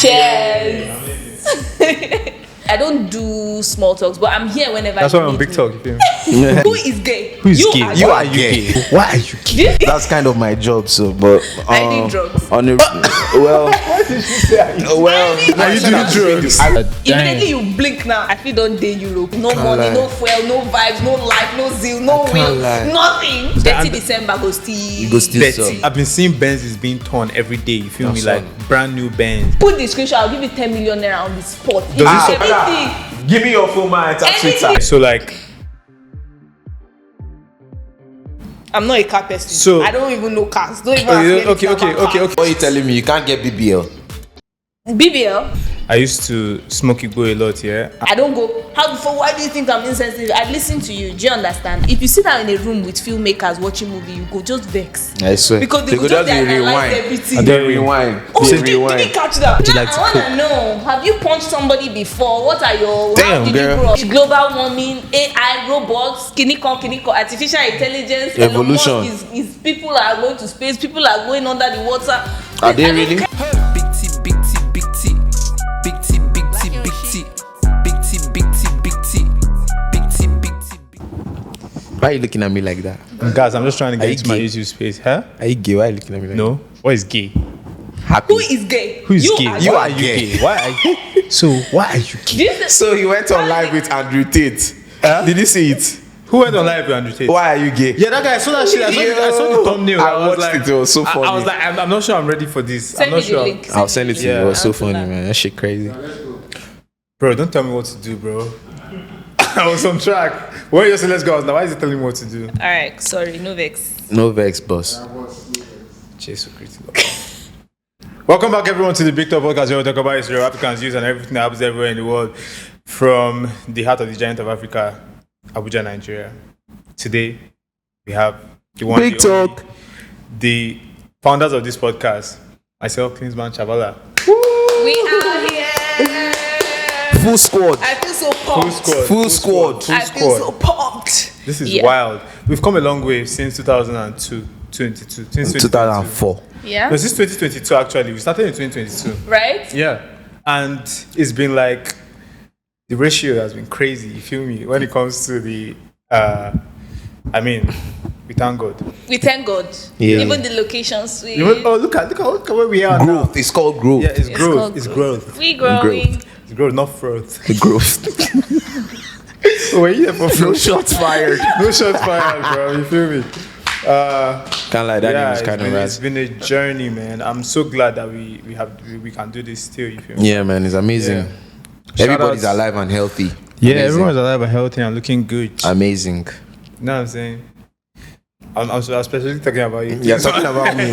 Cheers. I don't do small talks, but I'm here whenever. That's why I'm on big talk. You feel me? Who is gay? Who is gay? You are gay. Why are you gay? That's kind of my job, so. But I did drugs. Well, What did she say? well, Are you doing drugs? Immediately you blink now. I feel don't day Europe. No money, no fuel, no vibes, no life, no zeal, no will, nothing. 30 December go still. You go still sell. I've been seeing Benzes being torn every day. You feel me? That's Like brand new Benz. Put the screenshot. I'll give you 10 million naira on the spot. Does It's it- everything. Give me your phone, man. It's Twitter. So like, I'm not a car person. So- I don't even know cars. Don't even ask me anything about cars. What are you telling me? You can't get BBL. BBL. I used to smoke Igbo a lot, yeah. I don't go. Why do you think I'm insensitive? I listen to you. Do you understand? If you sit down in a room with filmmakers watching movie, you go just vex. I swear. Because they go just analyze everything. And then rewind. Oh, They did you rewind. catch that? you Now, like to I wanna know. Have you punched somebody before? What are your? Damn, how did girl. you grow up? Global warming, AI, robots, kiniko, artificial intelligence, Evolution. Elon Musk is people are going to space. People are going under the water. Are they really? Big T, big T, big T, big T, big T, big T, big T, big T, big T, big T, big T. Why are you looking at me like that? Guys, I'm just trying to Are get you into my gay? YouTube space, huh? Are you gay? Why are you looking at me like No. What is gay? that? Happy. Who is gay? Who is you gay? Are You gay. are gay. Why are you? So why are you gay? This is- So he went on live with Andrew Tate. Did you see it? Who went on live with Andrew Tate? Why are you gay? Yeah, that guy. I saw that shit. I saw the thumbnail. I was watched like, it. It was so funny. I was like, I'm not sure I'm ready for this. Send I'm me not the sure. link. I'll send it to you. Yeah. It was so Answer funny, that. man. That shit crazy. Bro, don't tell me what to do, bro. I was on track. When you say let's go, now why is he telling me what to do? All right, sorry, no vex. No vex, boss. Jesus Christ. Welcome back, everyone, to the Big Top Podcast. Where we talk about Israel, Africans, youth, and everything that happens everywhere in the world from the heart of the giant of Africa, Abuja, Nigeria. Today, we have the one, Big the only, talk. the founders of this podcast, myself, Klinsman, Chavala. We are here. Full squad. I feel so pumped. Full squad. I feel so pumped. This is Yeah. wild. We've come a long way since 2002, since 2004. Yeah. No, since 2022 actually. We started in 2022. Right? Yeah. And it's been like, the ratio has been crazy, you feel me? When it comes to the, we thank God. We thank God. Yeah. Even the locations we Look at where we are now. Growth. It's called growth. Yeah, it's growth. called It's growth. we growing. It's growth, not growth. Growth. We're here for No shots fired. No shots fired, bro. You feel me? Can't lie, that name is kind of it's rad. been a journey, man. I'm so glad that we can do this still. You feel me? Yeah, man, it's amazing. Yeah. Everybody's Shout outs. alive and healthy. Yeah, Amazing. everyone's alive and healthy and looking good. Amazing. You know what I'm saying? I'm especially talking about you. You're talking about me.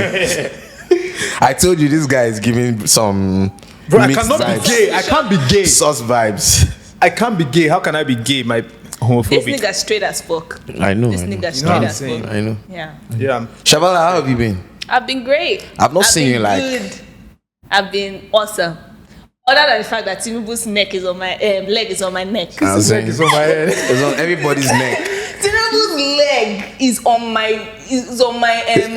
I told you this guy is giving some Bro, I mixed cannot vibes. be gay. I can't be gay. Sauce vibes. I can't be gay. How can I be gay? My This homophobic. nigga straight as fuck. I know. This I know. nigga You know what straight I'm as saying? fuck. I know. Yeah. Yeah. I'm- Chavala, how have you been? I've been great. I've not seen been you like- good. I've been awesome. Other than the fact that Tinubu's neck is on my leg is on my neck. I'm His neck saying is on my head. it's on everybody's neck. Tinubu's leg is on my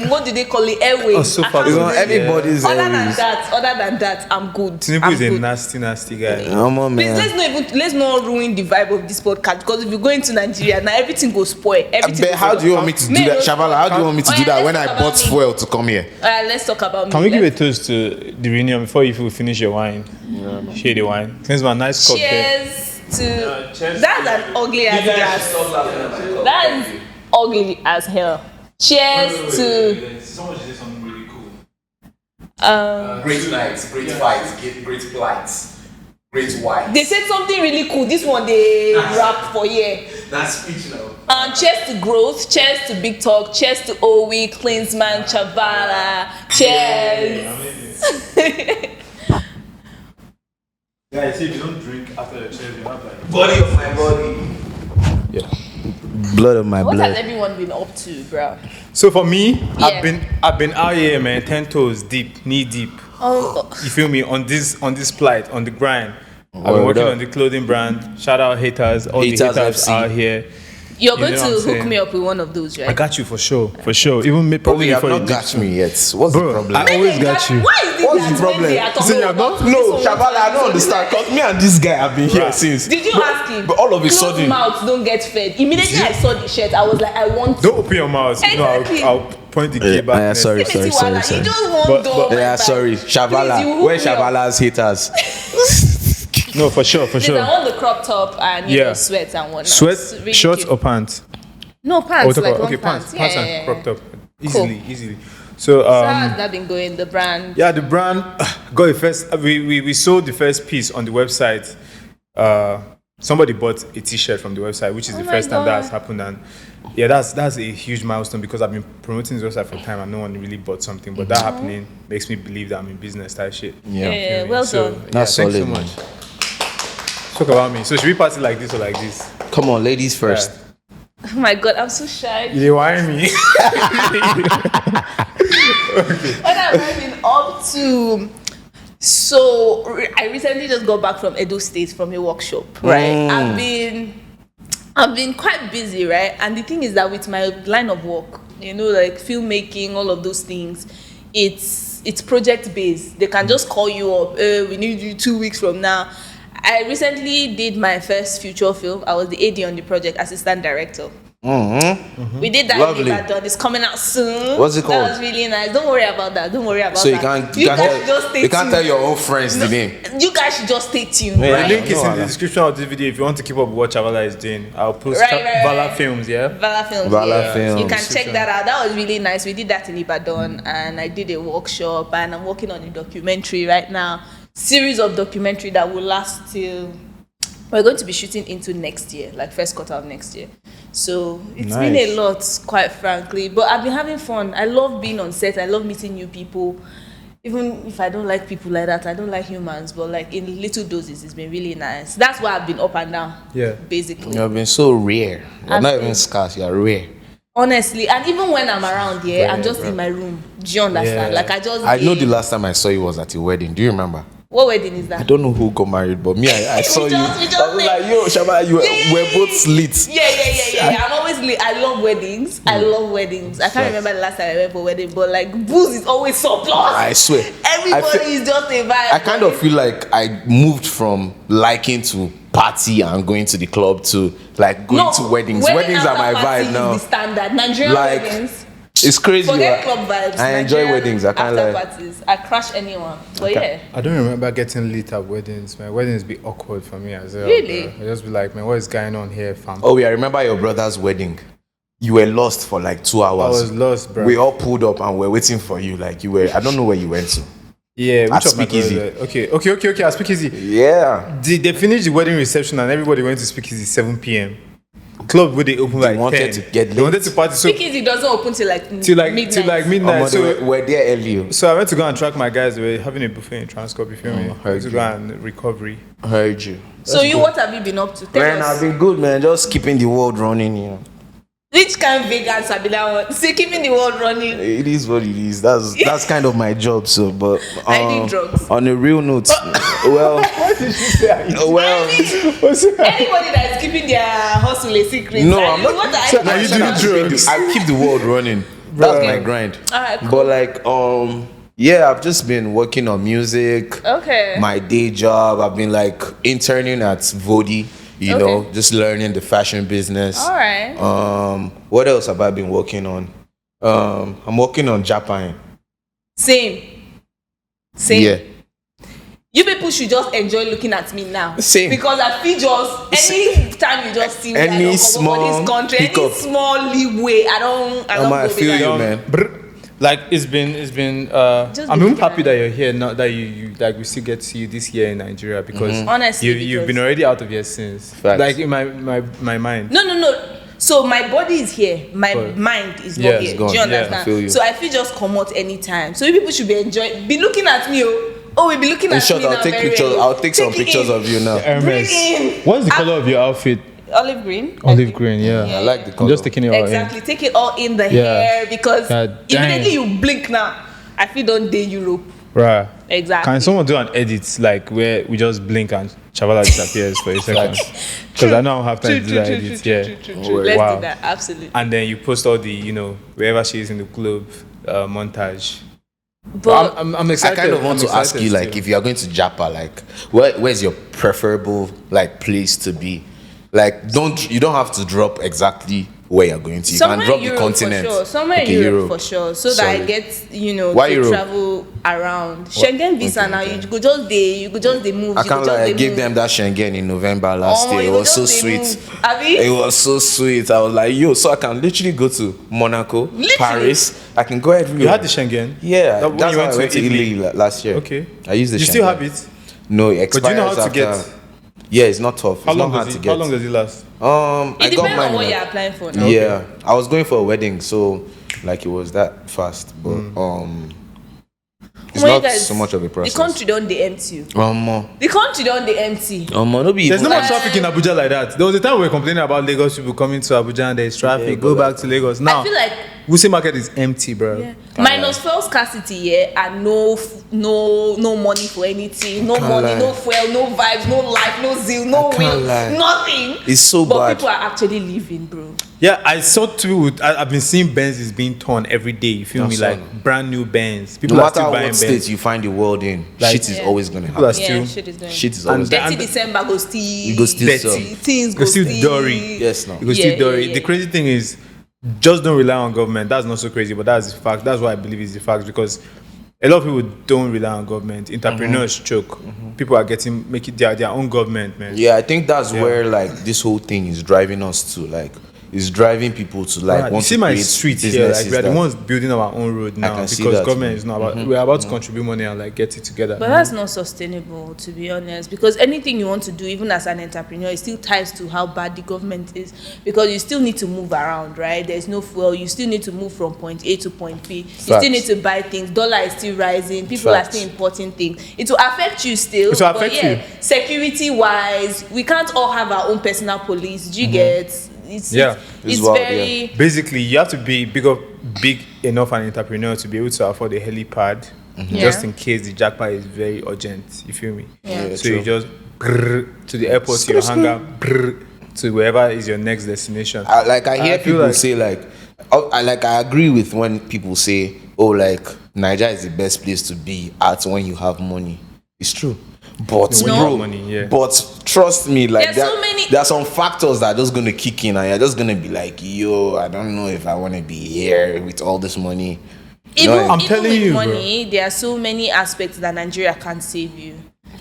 what do they call it, airways. Oh, so I far. can't It's on breathe. everybody's Other than airways. that, I'm good. Tinubu I'm is a good. nasty guy. Come on, Please, man. let's not ruin the vibe of this podcast, because if you go into Nigeria now, everything goes spoil. Everything But goes how do you want me to do Man, that? Chavala, how do you want me to Oh, do yeah, that when let's I talk bought about me. fuel to come here? Let's talk about Can me. we give a toast to the reunion before you finish your wine? Share the wine. Thanks, man. Nice cup there. Cheers to that's an ugly as gas. That is ugly as hell. Cheers to Someone should say something really cool. Great nights, great fights, great flights, great wine. they said something really cool. This one they rap for here. That's speech now. Cheers to growth, cheers to big talk, cheers to Owi, Klinsman, Chavala, cheers. Guys, see if you don't drink after the cheers, you have like. Body of my body. Yeah. Blood of my What blood. has everyone been up to, bro? So for me, Yeah. I've been out here, man, 10 toes deep, knee deep. Oh, You feel me? On this plight, on the grind. I've been Word working up. on the clothing brand. Shout out haters, all Haters the haters FC. out here. You're You going know to what I'm hook saying? me up with one of those, right? I got you for sure. Even me But probably we have before not you got did. me yet. What's Bro, the problem? I always got you. Why is it What's that the problem? when they are talking See, you're about not- No, this one, Chavala, I don't understand. Cause me and this guy have been here since. Did you ask him? But all of a Closed sudden, mouths don't get fed. Immediately I saw the shirt, I was like, I want to. Don't open your mouth. Exactly. No, I'll point the key back. next. sorry. You just want But- dough, my yeah, bag. sorry, Please, you Chavala. hook Where me up. Chavala's haters? No, for sure. Please, I want the crop top and sweats and whatnot. Sweat, Really shorts cute. or pants? No pants, like long okay, pants. pants Yeah, and yeah, crop top. Easily. So So how's that been going? The brand. yeah, the brand got the first. We sold the first piece on the website. Somebody bought a T-shirt from the website, which is the my first time God. that has happened, and yeah, that's a huge milestone because I've been promoting this website for time and no one really bought something. But that happening makes me believe that I'm in business type shit. Yeah, well So, done. That's thanks so solid, much. Talk about me. So should we party like this or like this? Come on, ladies first. Oh my god, I'm so shy. You whine me. What have I been up to? So I recently just got back from Edo State from a workshop. Right, I've been quite busy, right? And the thing is that with my line of work, like filmmaking, all of those things, it's project based. They can just call you up. We need you 2 weeks from now. I recently did my first feature film. I was the AD on the project, assistant director. We did that Lovely. in Ibadan. It's coming out soon. What's it called? That was really nice. Don't worry about that. So you can't tell your own friends the name. You guys should just stay tuned. The Right? link is in No, the description of this video if you want to keep up with what Chavala is doing. I'll post Right. Vala Films, yeah? Vala Films. Vala yeah. Films. You can check that out. That was really nice. We did that in Ibadan and I did a workshop and I'm working on a documentary right now. Series of documentary that will last till we're going to be shooting into next year, like first quarter of next year. So it's been a lot, quite frankly. But I've been having fun. I love being on set. I love meeting new people. Even if I don't like people like that, I don't like humans. But like in little doses, it's been really nice. That's why I've been up and down. Yeah. Basically. You have been so rare. You're not even scarce. You're rare. Honestly, and even when I'm around here, I'm just in my room. Do you understand? Yeah. Like I know the last time I saw you was at a wedding. Do you remember? What wedding is I that? don't know who got married, but me, I saw you. we just I was like, yo, Shaba, we're both lit. Yeah. I'm always late. I love weddings. I can't remember the last time I went for a wedding, but like booze is always surplus. I swear. Everybody is just a vibe. I kind of feel like I moved from liking to party and going to the club to like going to weddings. Wedding Weddings are my after party vibe now. is the standard Nigerian Like, weddings. It's crazy. Forget club vibes. I enjoy Nigerian weddings. I can't after lie. parties. I crush anyone. But yeah. I don't remember getting lit at weddings. My weddings be awkward for me as well. Really? Bro. I just be like, man, what is going on here, fam? Oh, yeah, I remember your brother's wedding. You were lost for like 2 hours. I was lost, bro. We all pulled up and we're waiting for you. Like you were, I don't know where you went to. Yeah, At which of my Speakeasy. brothers? Okay. I Speakeasy. Yeah. They finished the wedding reception and everybody went to Speakeasy 7 p.m. Club where they open like wanted 10. to get They late. wanted to party so Speakeasy doesn't open till like midnight. till like midnight. So we're there early. So I went to go and track my guys. They were having a buffet in Transcorp, you feel me? I heard went to you. go and recovery. Heard you. So what have you been up to? Tell Man, us. I've been good, man. Just keeping the world running, you know. Which kind of vegan sabi that one? See, keeping the world running. It is what it is. That's kind of my job. So, but I need drugs. on a real note, well, What did she say? Anybody that is keeping their hustle a secret. no, I I'm mean, not. what are So you are you doing? doing drugs? I keep the world running. That's Okay. my grind. Alright, cool. But like, yeah, I've just been working on music. Okay. My day job. I've been like interning at Vodi. You Okay. know, just learning the fashion business. All right. What else have I been working on? I'm working on Japan. Same. Yeah. You people should just enjoy looking at me now. Same. Because I feel just any time you just see me, Any I don't come small over this country, any hiccup. small leeway, I don't I go feel with you, that. man. Like it's been Just I'm be even happy looking that you're here, not that you like we still get to see you this year in Nigeria because Honestly, you've because- been already out of here since. Facts. Like in my mind. No. So my body is here, my But- mind is Yeah, not it's here. gone. Do you Yeah, understand? I feel you. So I feel just come out anytime. So you people should be looking at me. Oh, we'll be looking In at short, me now. I'll take very pictures. well. I'll take some Take it pictures in. of you now. Bring in. What's the color of your outfit? Olive green. Olive green, yeah. I like the I'm color. just taking it all Exactly. Take it all in the Yeah. hair because God damn. immediately you blink now. I feel don't day Europe. in. Right. Exactly. Can someone do an edit like where we just blink and Chavala disappears for a second. Because I know I don't have time to do that edit. Yeah. True. Let's do that. Absolutely. And then you post all the, wherever she is in the club, montage. But I'm I excited. kind of want I'm to ask you, excited like, still. if you are going to Japa, like, where's your preferable like place to be? Like, you don't have to drop exactly where you're going to. You somewhere can drop in the Europe continent. for sure. Somewhere Okay, in Europe for sure. So that I Solid. get, Why to Europe? travel around. Schengen visa Okay, now, okay. you go just they move. I you can't go just lie, I dey gave move. them that Schengen in November last year. You It go was so just dey sweet. move. Abi? It was so sweet. I was like, yo, so I can literally go to Monaco, Literally? Paris. I can go everywhere. You had the Schengen? Yeah, That when that's you why I went to Italy last year. Okay. I used the You Schengen. still have it? No, it But do you know expires how to after- get? Yeah, it's not tough. How It's long not hard does to it? get. How long does it last? It I got depends mine on what like- you're applying for now. Yeah, I was going for a wedding, so like it was that fast, but it's When you not guys- so much of a process. The country don't they empty you. no The country don't they empty. be There's even- no much traffic in Abuja like that. There was a time we were complaining about Lagos people coming to Abuja and there's traffic. Yeah, Go but back to Lagos. Now, I feel like Wuse Market is empty, bro. minus fuel scarcity, and no money for anything, no can't money, lie. no fuel, no vibes, no life, no zeal, no can't will, lie. nothing. It's so but bad. people are actually living, bro. Yeah, I saw too. I've been seeing Benzes being torn every day. You feel me? That's Like right. brand new Benz. People No are matter still buying what state Benz. you find the world in, Like- shit is Yeah. always gonna People are happen. still Yeah, shit is going. Shit is always And- gonna 30 December go still. You go still Dirty. sell. Things Go go still still. dory. Yes, no. You go still Yeah, do it. yeah, yeah. The crazy thing is, just don't rely on government. That's not so crazy, but that's the fact. That's what I believe is the fact because a lot of people don't rely on government. Entrepreneurs choke. People are making their own government, man. Yeah, I think that's where like this whole thing is driving us to. Like, it's driving people to like Right, you want see to my create street here, businesses like we are the that- ones building our own road now can see because that, government man. is not about. We're about to contribute money and like get it together. But that's not sustainable, to be honest, because anything you want to do, even as an entrepreneur, it still ties to how bad the government is. Because you still need to move around, right? There's no fuel. You still need to move from point A to point B. You still Facts. need to buy things. Dollar is still rising. People Facts. are still importing things. It will affect you still. It will affect you. Security-wise, we can't all have our own personal police. Do you get? It's It's wild, very. Basically, you have to be big enough an entrepreneur to be able to afford a helipad, Yeah. just in case the jackpot is very urgent. You feel me? Yeah. So you just brrr to the airport, to your hangar, brrr to wherever is your next destination. I hear feel people like- say I agree with when people say, oh, like Nigeria is the best place to be at when you have money. It's true. But When you bro, have money, yeah. but trust me, like There's so many- there are some factors that are just gonna kick in and you're just gonna be like, yo, I don't know if I wanna be here with all this money. Even, I'm even telling with you, bro. money, there are so many aspects that Nigeria can't save you.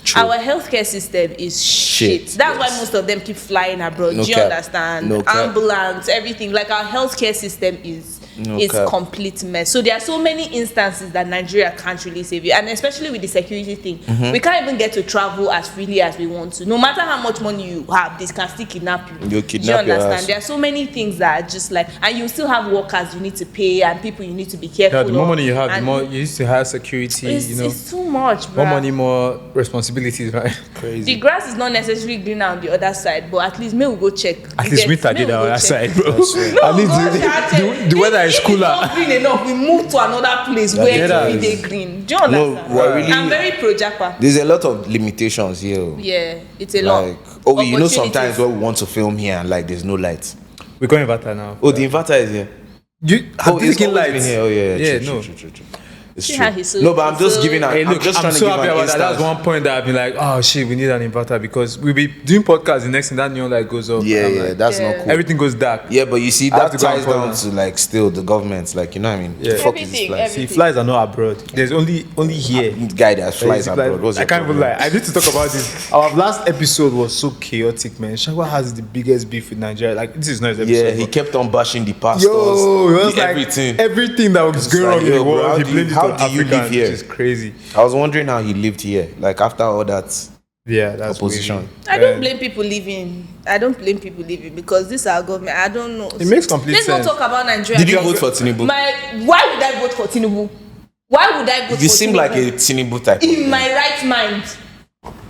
True. Our healthcare system is shit. That's why yes. most of them keep flying abroad. No Do you cap. understand? No cap. Ambulance, everything. Like our healthcare system is No cap. complete mess. So there are so many instances that Nigeria can't really save you, and especially with the security thing, Mm-hmm. we can't even get to travel as freely as we want to. No matter how much money you have, they can still kidnap you. They'll Do you kidnap your understand? ass. There are so many things that are just like, and you still have workers you need to pay and people you need to be careful. Yeah, the more of, money you have, the and more you used to have security. it's too much, bro. more money, more responsibilities, right? The grass is not necessarily greener on the other side, but at least may we go check. At You least get- winter may did we on go our check. side, bro. No, At least go the check. the weather is If cooler. it's not green enough, we move to another place where get it us. will be green. Do you understand? we're really- I'm very pro Japa. There's a lot of limitations here. Oh. Yeah, it's a lot. Like, oh, you know, sometimes Opportunities. when we want to film here and like there's no light. We're going inverter now. Oh, the inverter is here. You have It's taken always lights. been here. Oh yeah, yeah, true, no. true. It's See true. how he's so- No, but I'm just so- giving. Hey, look, I'm just I'm trying so to give happy an about that. That's instance. one point that I've been like, oh shit, we need an inverter because we'll be doing podcasts. The next thing that neon light goes off. Yeah, I'm yeah, like, that's Yeah. not cool. everything goes dark. Yeah, but you see, I have that to go and ties follow down now. to like still the government, like you know what I mean. Yeah. The fuck is this Everything, flies? See, flies are not abroad. There's only here. Guy that flies Like, abroad. What's I your can't even problem? lie. I need to talk about this. Our last episode was so chaotic, man. Shagwa has the biggest beef with Nigeria. Like this is not his episode. Yeah, he but- kept on bashing the pastors. Yo, it was the like everything that was It's going like, wrong in yo, the bro, world. how He do you- blamed it how on do you live Africans, here? which is crazy. I was wondering how he lived here, like after all that. Yeah, that's Opposition. weird. I don't blame people leaving. I don't blame people leaving because this is our government. I don't know. It makes complete Let's sense. not talk about Nigeria. Did you because vote for Tinubu? Why would I vote for Tinubu? Why would I vote for You seem Tinubu? like a Tinubu type. In my right mind.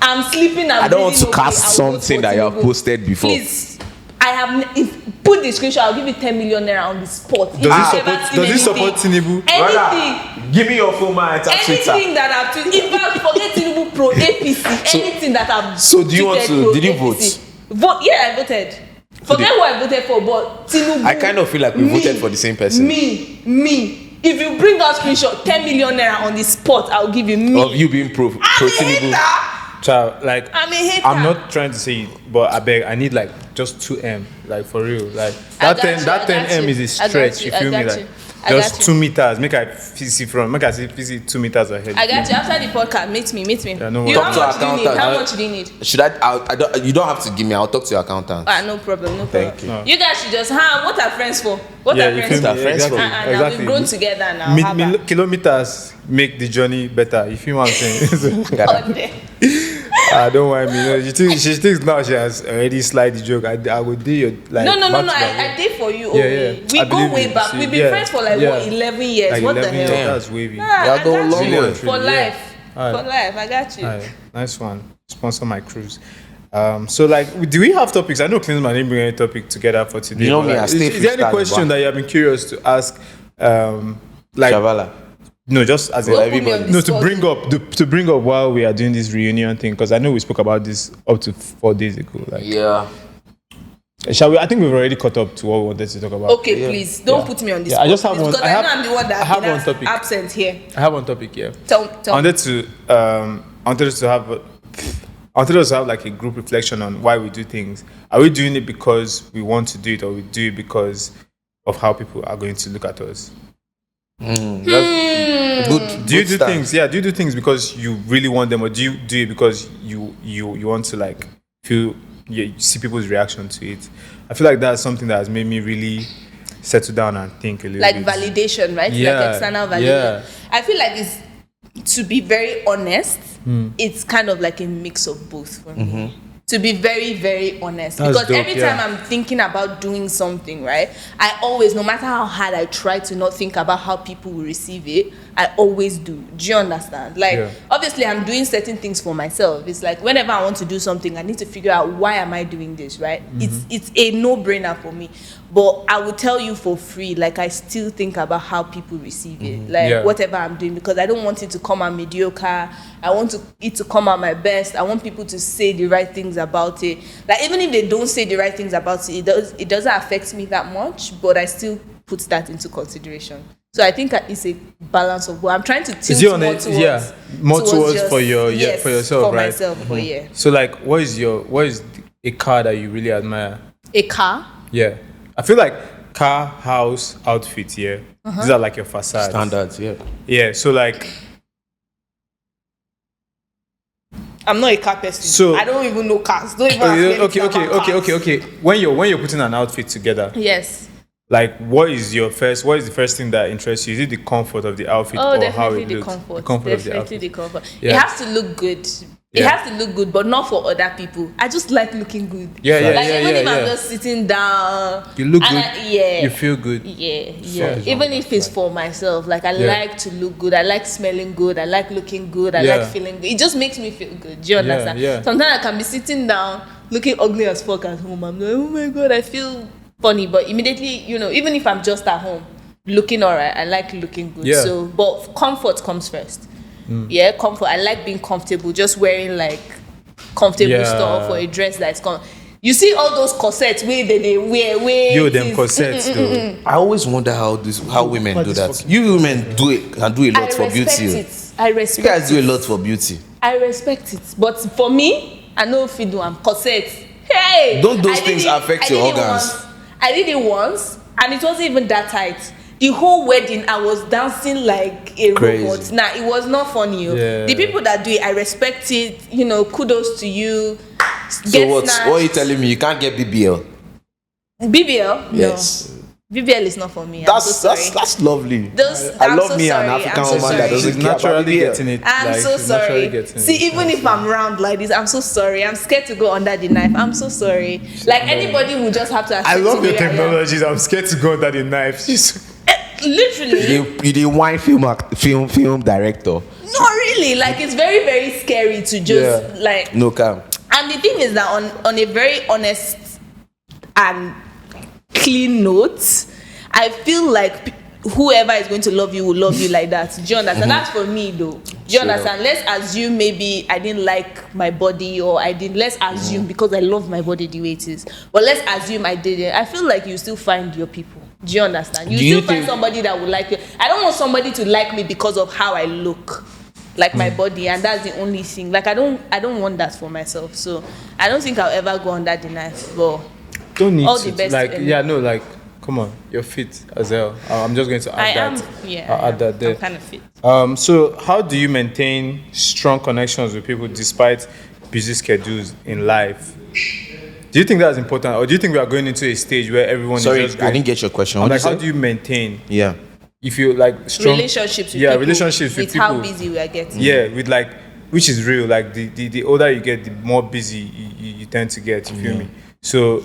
I'm sleeping and I don't want to breathing okay, cast I will vote something for that you have Tinubu. posted before. Please, I have. If put the screenshot, I'll give you 10 million naira on the spot. If Does you've he ever support? seen Does he support anything- Tinubu? Anything. Give me your phone, man. It's on Twitter. Anything that I've tweeted, in fact, forget Tinubu. pro APC, anything that I'm. So do you want to? Did you vote? Vote? Yeah, I voted. Forget who I voted for, but Tinubu. I kind of feel like we voted for the same person. Me. If you bring out screenshot 10 million naira on the spot, I'll give you me. Of you being pro Tinubu. Child, like I'm a hater. I'm not trying to say it, but I beg, I need like just 2M, like for real. Like I that got you, I got 10M you. is a I got stretch. you, You I feel me? got Like you. I got just you. 2 meters. Make I see from. Make I see 2 meters ahead. I got you. After the podcast, meet me. Yeah, no You, worries. how Talk to much do you need? accountant. How much do you need? Should I don't. You don't have to give me. I'll talk to your accountant. No problem. No problem. Thank you. No. You guys should just, what are friends for? What Yeah, are you friends feel for? me? friends for? Exactly. Now we've grown together now. Kilometers make the journey better. You feel what I'm saying? Out there. Don't worry me. No, she thinks now she has already slide the joke. I would do your like. No. back to back, I did for you. Yeah, Obi. yeah. We I go believe way you. back. See, We've been yeah. friends for like Yeah. what 11 years. Like What 11 the years. hell? That's wavy. Nah, Y'all I go got long you. way. For Yeah. life. Alright. For life. I got you. Alright, nice one. Sponsor my cruise. So like, do we have topics? I know Klinsman didn't bring any topic together for today. You know but, me, like, I stay is there any freestyling, question bro. that you have been curious to ask? Like, Chavala. no, just as Well, a, everybody. no, to bring up while we are doing this reunion thing, because I know we spoke about this up to 4 days ago. Like, Yeah. shall we? I think we've already caught up to what we wanted to talk about. Okay, please don't put me on this. Yeah, I just spot, have please, one- because I I have- know I'm the one that I have been one topic. absent here. I have one topic here. Tell I wanted us to have like a group reflection on why we do things. Are we doing it because we want to do it, or we do it because of how people are going to look at us? Good. Do you good do start. things? Yeah, do you do things because you really want them, or do you do it because you want to like feel, you see people's reaction to it? I feel like that's something that has made me really settle down and think a little Like bit. validation, right? Yeah, Like external validation. yeah. I feel like it's, to be very honest, it's kind of like a mix of both for me. To be very, very honest. That's because dope, every yeah. time I'm thinking about doing something, right, I always, no matter how hard I try to not think about how people will receive it, I always do. Do you understand? Like, Yeah. obviously, I'm doing certain things for myself. It's like whenever I want to do something, I need to figure out why am I doing this, right? It's a no-brainer for me. But I will tell you for free, like I still think about how people receive it, like Yeah. whatever I'm doing, because I don't want it to come out mediocre. I want it to come out my best. I want people to say the right things about it. Like even if they don't say the right things about it, it doesn't affect me that much, but I still put that into consideration. So I think it's a balance of what I'm trying to tilt it more on towards. it? More towards just, for your- yeah, yes, for yourself, for right? myself, but yeah. So like, what is a car that you really admire? A car. Yeah, I feel like car, house, outfit. Yeah, these are like your facades. Standards, yeah. Yeah, so like, I'm not a car person. So- I don't even know cars. Don't even ask me anything about cars. okay. When you're putting an outfit together, Yes. like, what is the first thing that interests you? Is it the comfort of the outfit, Oh, or how definitely it the looks? comfort. The comfort of the Definitely outfit. the comfort. It Yeah. has to look good. It Yeah. has to look good, but not for other people. I just like looking good. Yeah, yeah, Like yeah, even yeah, if I'm yeah. just sitting down, You look and good. yeah, You feel good. yeah. Fuck. Even if it's for myself, like I Yeah. like to look good. I like smelling good. I like looking good. I Yeah. like feeling good. It just makes me feel good. Do you understand? yeah. Sometimes I can be sitting down looking ugly as fuck at home. I'm like, oh my god, I feel funny. But immediately, even if I'm just at home looking alright, I like looking good. Yeah. So, but comfort comes first. Yeah, comfort. I like being comfortable. Just wearing like comfortable Yeah. stuff or a dress that's You see all those corsets where they wear. Where Yo, it them is- corsets though. I always wonder how women What do is that. fucking- You women can do a I lot for respect beauty. it. I You respect guys do a it. lot for beauty. I respect it. But for me, I know if you do, I'm corset. Hey! Don't those I did things it- affect I your did it organs? once. I did it once, and it wasn't even that tight. The whole wedding, I was dancing like a Crazy. robot. Nah, it was not funny. Yeah. The people that do it, I respect it. Kudos to you. So what are you telling me? You can't get BBL? BBL? Yes. No. BBL is not for me. I'm so sorry. That's lovely. Those- I I'm love so me sorry, an I'm African so woman sorry. that doesn't She's care about naturally BBL. getting it. I'm like, so she's naturally sorry. getting See, it. even if I'm round like this, I'm so sorry. I'm scared to go under the knife. I'm so sorry. Like anybody will just have to accept I love the your way I am. technologies. I'm scared to go under the knife. Literally, You the wine film director. not really. Like it's very, very scary to just Yeah. like. No cam. And the thing is that on a very honest and clean note, I feel like whoever is going to love you will love you like that. Do you understand? That's for me though. Do you understand? Let's assume maybe I didn't like my body, or let's assume because I love my body the way it is. But let's assume I didn't. I feel like you still find your people. Do you understand? You still find somebody that would like you. I don't want somebody to like me because of how I look, like my body, and that's the only thing. Like I don't want that for myself. So I don't think I'll ever go on that knife. But don't need all to the best. Like come on, you're fit as well. I'm just going to add I'll add that there. I'm kind of fit. So how do you maintain strong connections with people despite busy schedules in life? Do you think that's important, or do you think we are going into a stage where everyone is just going, I didn't get your question. Like, how do you maintain? Yeah. If you like strong relationships with people, relationships with people, how busy we are getting. Yeah, with like, which is real. Like the older you get, the more busy you tend to get. You feel me? So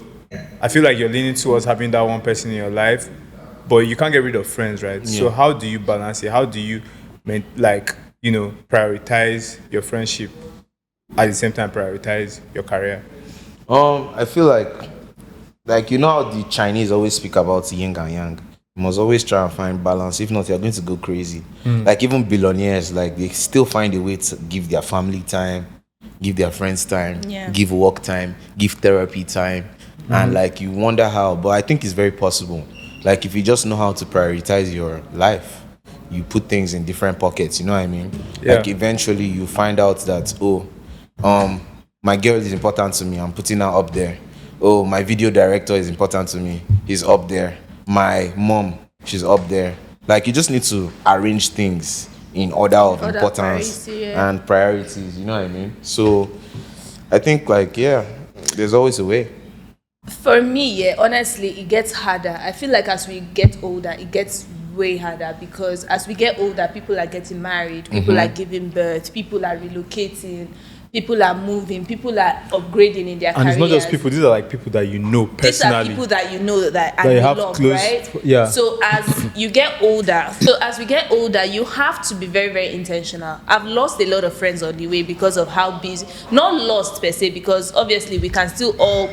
I feel like you're leaning towards having that one person in your life, but you can't get rid of friends, right? Yeah. So how do you balance it? How do you prioritize your friendship at the same time prioritize your career? I feel like you know how the Chinese always speak about yin and yang. You must always try and find balance. If not, you're going to go crazy. Like even billionaires, like they still find a way to give their family time, give their friends time, give work time, give therapy time. And like you wonder how, but I think it's very possible. Like if you just know how to prioritize your life, you put things in different pockets, you know what I mean? Yeah. Like eventually you find out that, my girl is important to me, I'm putting her up there. Oh, my video director is important to me, he's up there. My mom, she's up there. Like you just need to arrange things in order of importance and priorities, you know what I mean? So I think there's always a way. For me, honestly, it gets harder. I feel like as we get older, it gets way harder, because as we get older, people are getting married, people are giving birth, people are relocating, people are moving, people are upgrading in their careers. And it's not just people, these are like people that you know personally. These are people that you know that you have love, close, right? Yeah. So as we get older, you have to be very, very intentional. I've lost a lot of friends on the way because of how busy. Not lost per se, because obviously we can still all,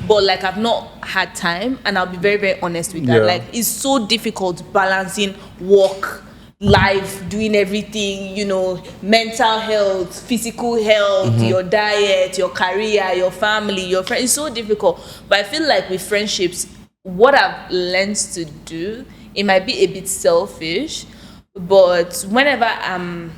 but like I've not had time, and I'll be very, very honest with that. Yeah. Like it's so difficult balancing work, life, doing everything, mental health, physical health, your diet, your career, your family, your friends. It's so difficult. But I feel like with friendships, what I've learned to do, it might be a bit selfish, but whenever I'm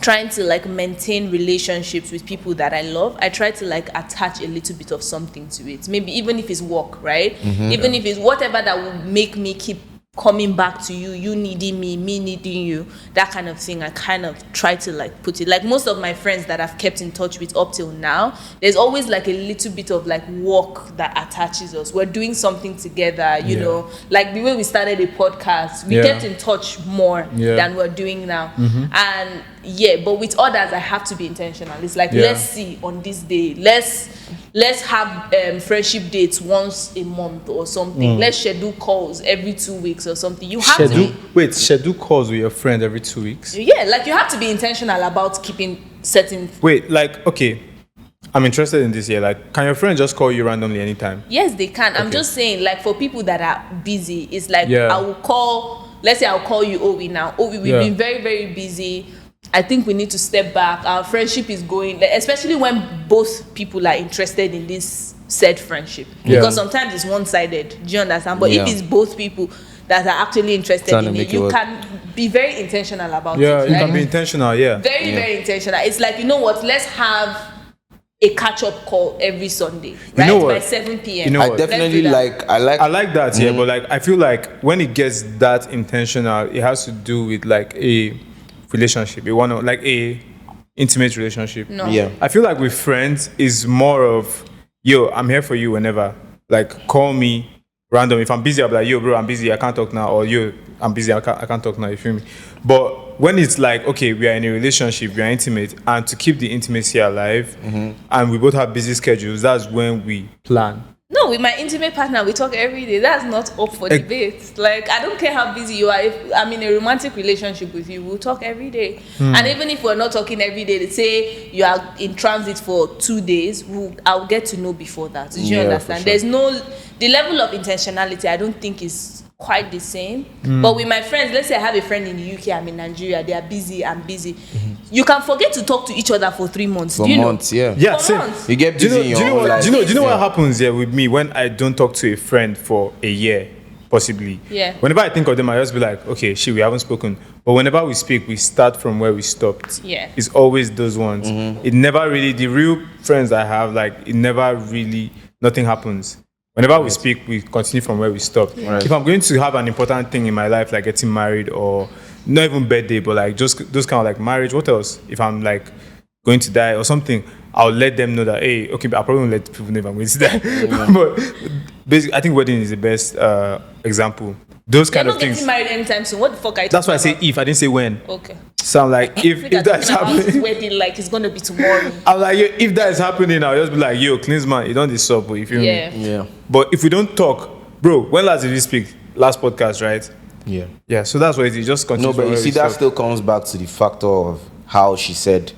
trying to like maintain relationships with people that I love, I try to like attach a little bit of something to it. Maybe even if it's work, right? Even if it's whatever that will make me keep coming back to you, you needing me needing you, that kind of thing. I kind of try to like put it, like most of my friends that I've kept in touch with up till now, there's always like a little bit of like work that attaches us. We're doing something together, you know, like the way we started a podcast, we kept in touch more than we're doing now. And but with others I have to be intentional. It's like let's see on this day, let's have friendship dates once a month or something. Let's schedule calls every 2 weeks or something. You have to schedule calls with your friend every 2 weeks. Like you have to be intentional about keeping certain. Okay, I'm interested in this here. Like, can your friend just call you randomly anytime? Yes, they can. I'm just saying, like, for people that are busy, it's like I will call. Let's say I'll call you Owi now. Owi, we've been very, very busy. I think we need to step back. Our friendship is going, especially when both people are interested in this said friendship. Because sometimes it's one-sided. Do you understand? But if it's both people that are actually interested in it, you can be very intentional about it. Yeah, you can be intentional, Very, very intentional. It's like, you know what, let's have a catch-up call every Sunday, right? By 7 p.m. You know I definitely I like that, but like I feel like when it gets that intentional, it has to do with like a relationship, like a intimate relationship. I feel like with friends is more of, I'm here for you whenever. Like, call me random. If I'm busy, I'll be like, yo, bro, I'm busy, I can't talk now. Or, yo, I'm busy, I can't talk now. You feel me? But when it's like, okay, we are in a relationship, we are intimate, and to keep the intimacy alive, and we both have busy schedules, that's when we plan. No, with my intimate partner, we talk every day. That's not up for debate. Like, I don't care how busy you are. If I'm in a romantic relationship with you, we'll talk every day. And even if we're not talking every day, let's say you are in transit for 2 days, I'll get to know before that. Do you understand? Sure. The level of intentionality, I don't think is quite the same. But with my friends, let's say I have a friend in the UK, I'm in Nigeria, they are busy, I'm busy. You can forget to talk to each other for 3 months. For do you months, know? yeah. For same. months. You get busy in your own life. Do you know what happens here with me when I don't talk to a friend for a year, possibly? Yeah. Whenever I think of them, I just be like, okay, shit, we haven't spoken. But whenever we speak, we start from where we stopped. Yeah. It's always those ones. It never really, the real friends I have, like, it never really, nothing happens. Whenever we speak, we continue from where we stopped. Right. If I'm going to have an important thing in my life, like getting married or not even birthday, but like just those kind of like marriage, what else? If I'm like going to die or something, I'll let them know that, hey, okay, I probably won't let people know if I'm going to die. But basically, I think wedding is the best example. Those You're kind of not things. getting married anytime soon. What the fuck are you That's why I talking say if, I didn't say when. about? Okay. So I'm like, if that's happening, his wedding like it's gonna be tomorrow. I'm like, yo, if that is happening, I'll just be like, yo, Klinsman, you don't disturb, but if you Yeah. Yeah. But if we don't talk, bro, when last did we speak? Last podcast, right? Yeah. Yeah, so that's what it is. Just continue. No, but from you where see, we that stopped. still comes back to the factor of how she said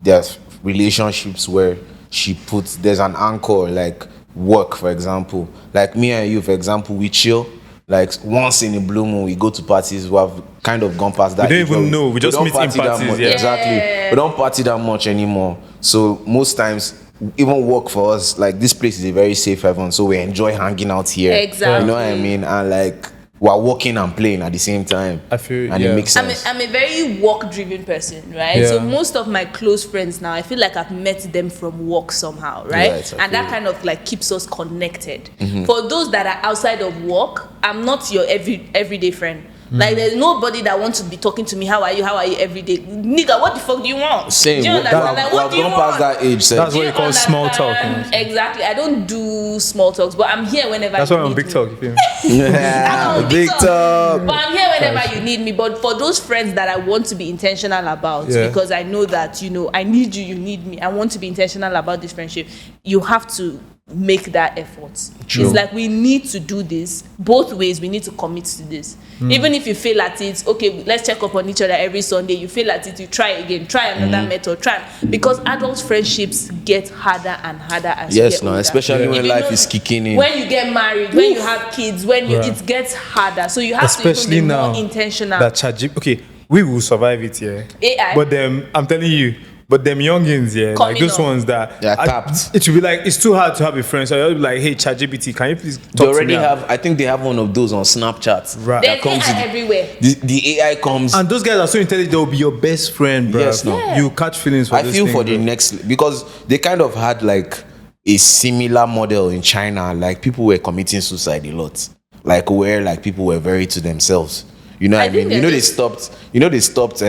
there's relationships where she puts, there's an anchor, like work, for example. Like me and you, for example, we chill. Like once in a blue moon, we go to parties. We have kind of gone past that. We don't age even where know. We just don't meet in party that parties, much. yeah. Exactly. We don't party that much anymore. So most times, even work for us, like this place is a very safe haven. So we enjoy hanging out here. Exactly. You know what I mean? And like we're working and playing at the same time. I feel- and yeah. it makes sense. I'm a very work-driven person, right? Yeah. So most of my close friends now, I feel like I've met them from work somehow, right? Right, I and that feel kind of like keeps us connected. For those that are outside of work, I'm not your everyday friend. Like there's nobody that wants to be talking to me. How are you every day? Nigga, what the fuck do you want? Same. Do you understand? Like, what I've do you gone want? past that age. That's Do what you call small talk. understand? Exactly. I don't do small talks, but I'm here whenever That's you why I'm need big me. talk. You feel me? I'm Big talk. talk. But I'm here whenever you need me. But for those friends that I want to be intentional about, Yeah. because I know that, you know, I need you, you need me. I want to be intentional about this friendship. You have to make that effort. True. It's like we need to do this both ways. We need to commit to this. Even if you fail at it, okay, let's check up on each other every Sunday. You fail at it, you try again, try another method, try, because adult friendships get harder and harder as you Yes, get no, older. especially If when you life know- is kicking in. when you get married, when you have kids, when you Right. it gets harder. So you have Especially to even be now more intentional. that ChatGPT. Okay, we will survive it, yeah. AI. But them, I'm telling you, but them youngins, yeah, like Coming those up. ones that They are tapped. It should be like it's too hard to have a friend. So I'll be like, hey, ChatGPT, can you please They talk to already me? have, I think they have one of those on Snapchat. Right. There's That comes AI with everywhere. the AI comes. And those guys are so intelligent. They'll be your best friend, bro. Yes, no. Yeah. You catch feelings for I this feel thing, for the bro. next, because they kind of had like a similar model in China. Like people were committing suicide a lot. Like where like people were very to themselves. You know what I think mean? You know they're they stopped. You know they stopped.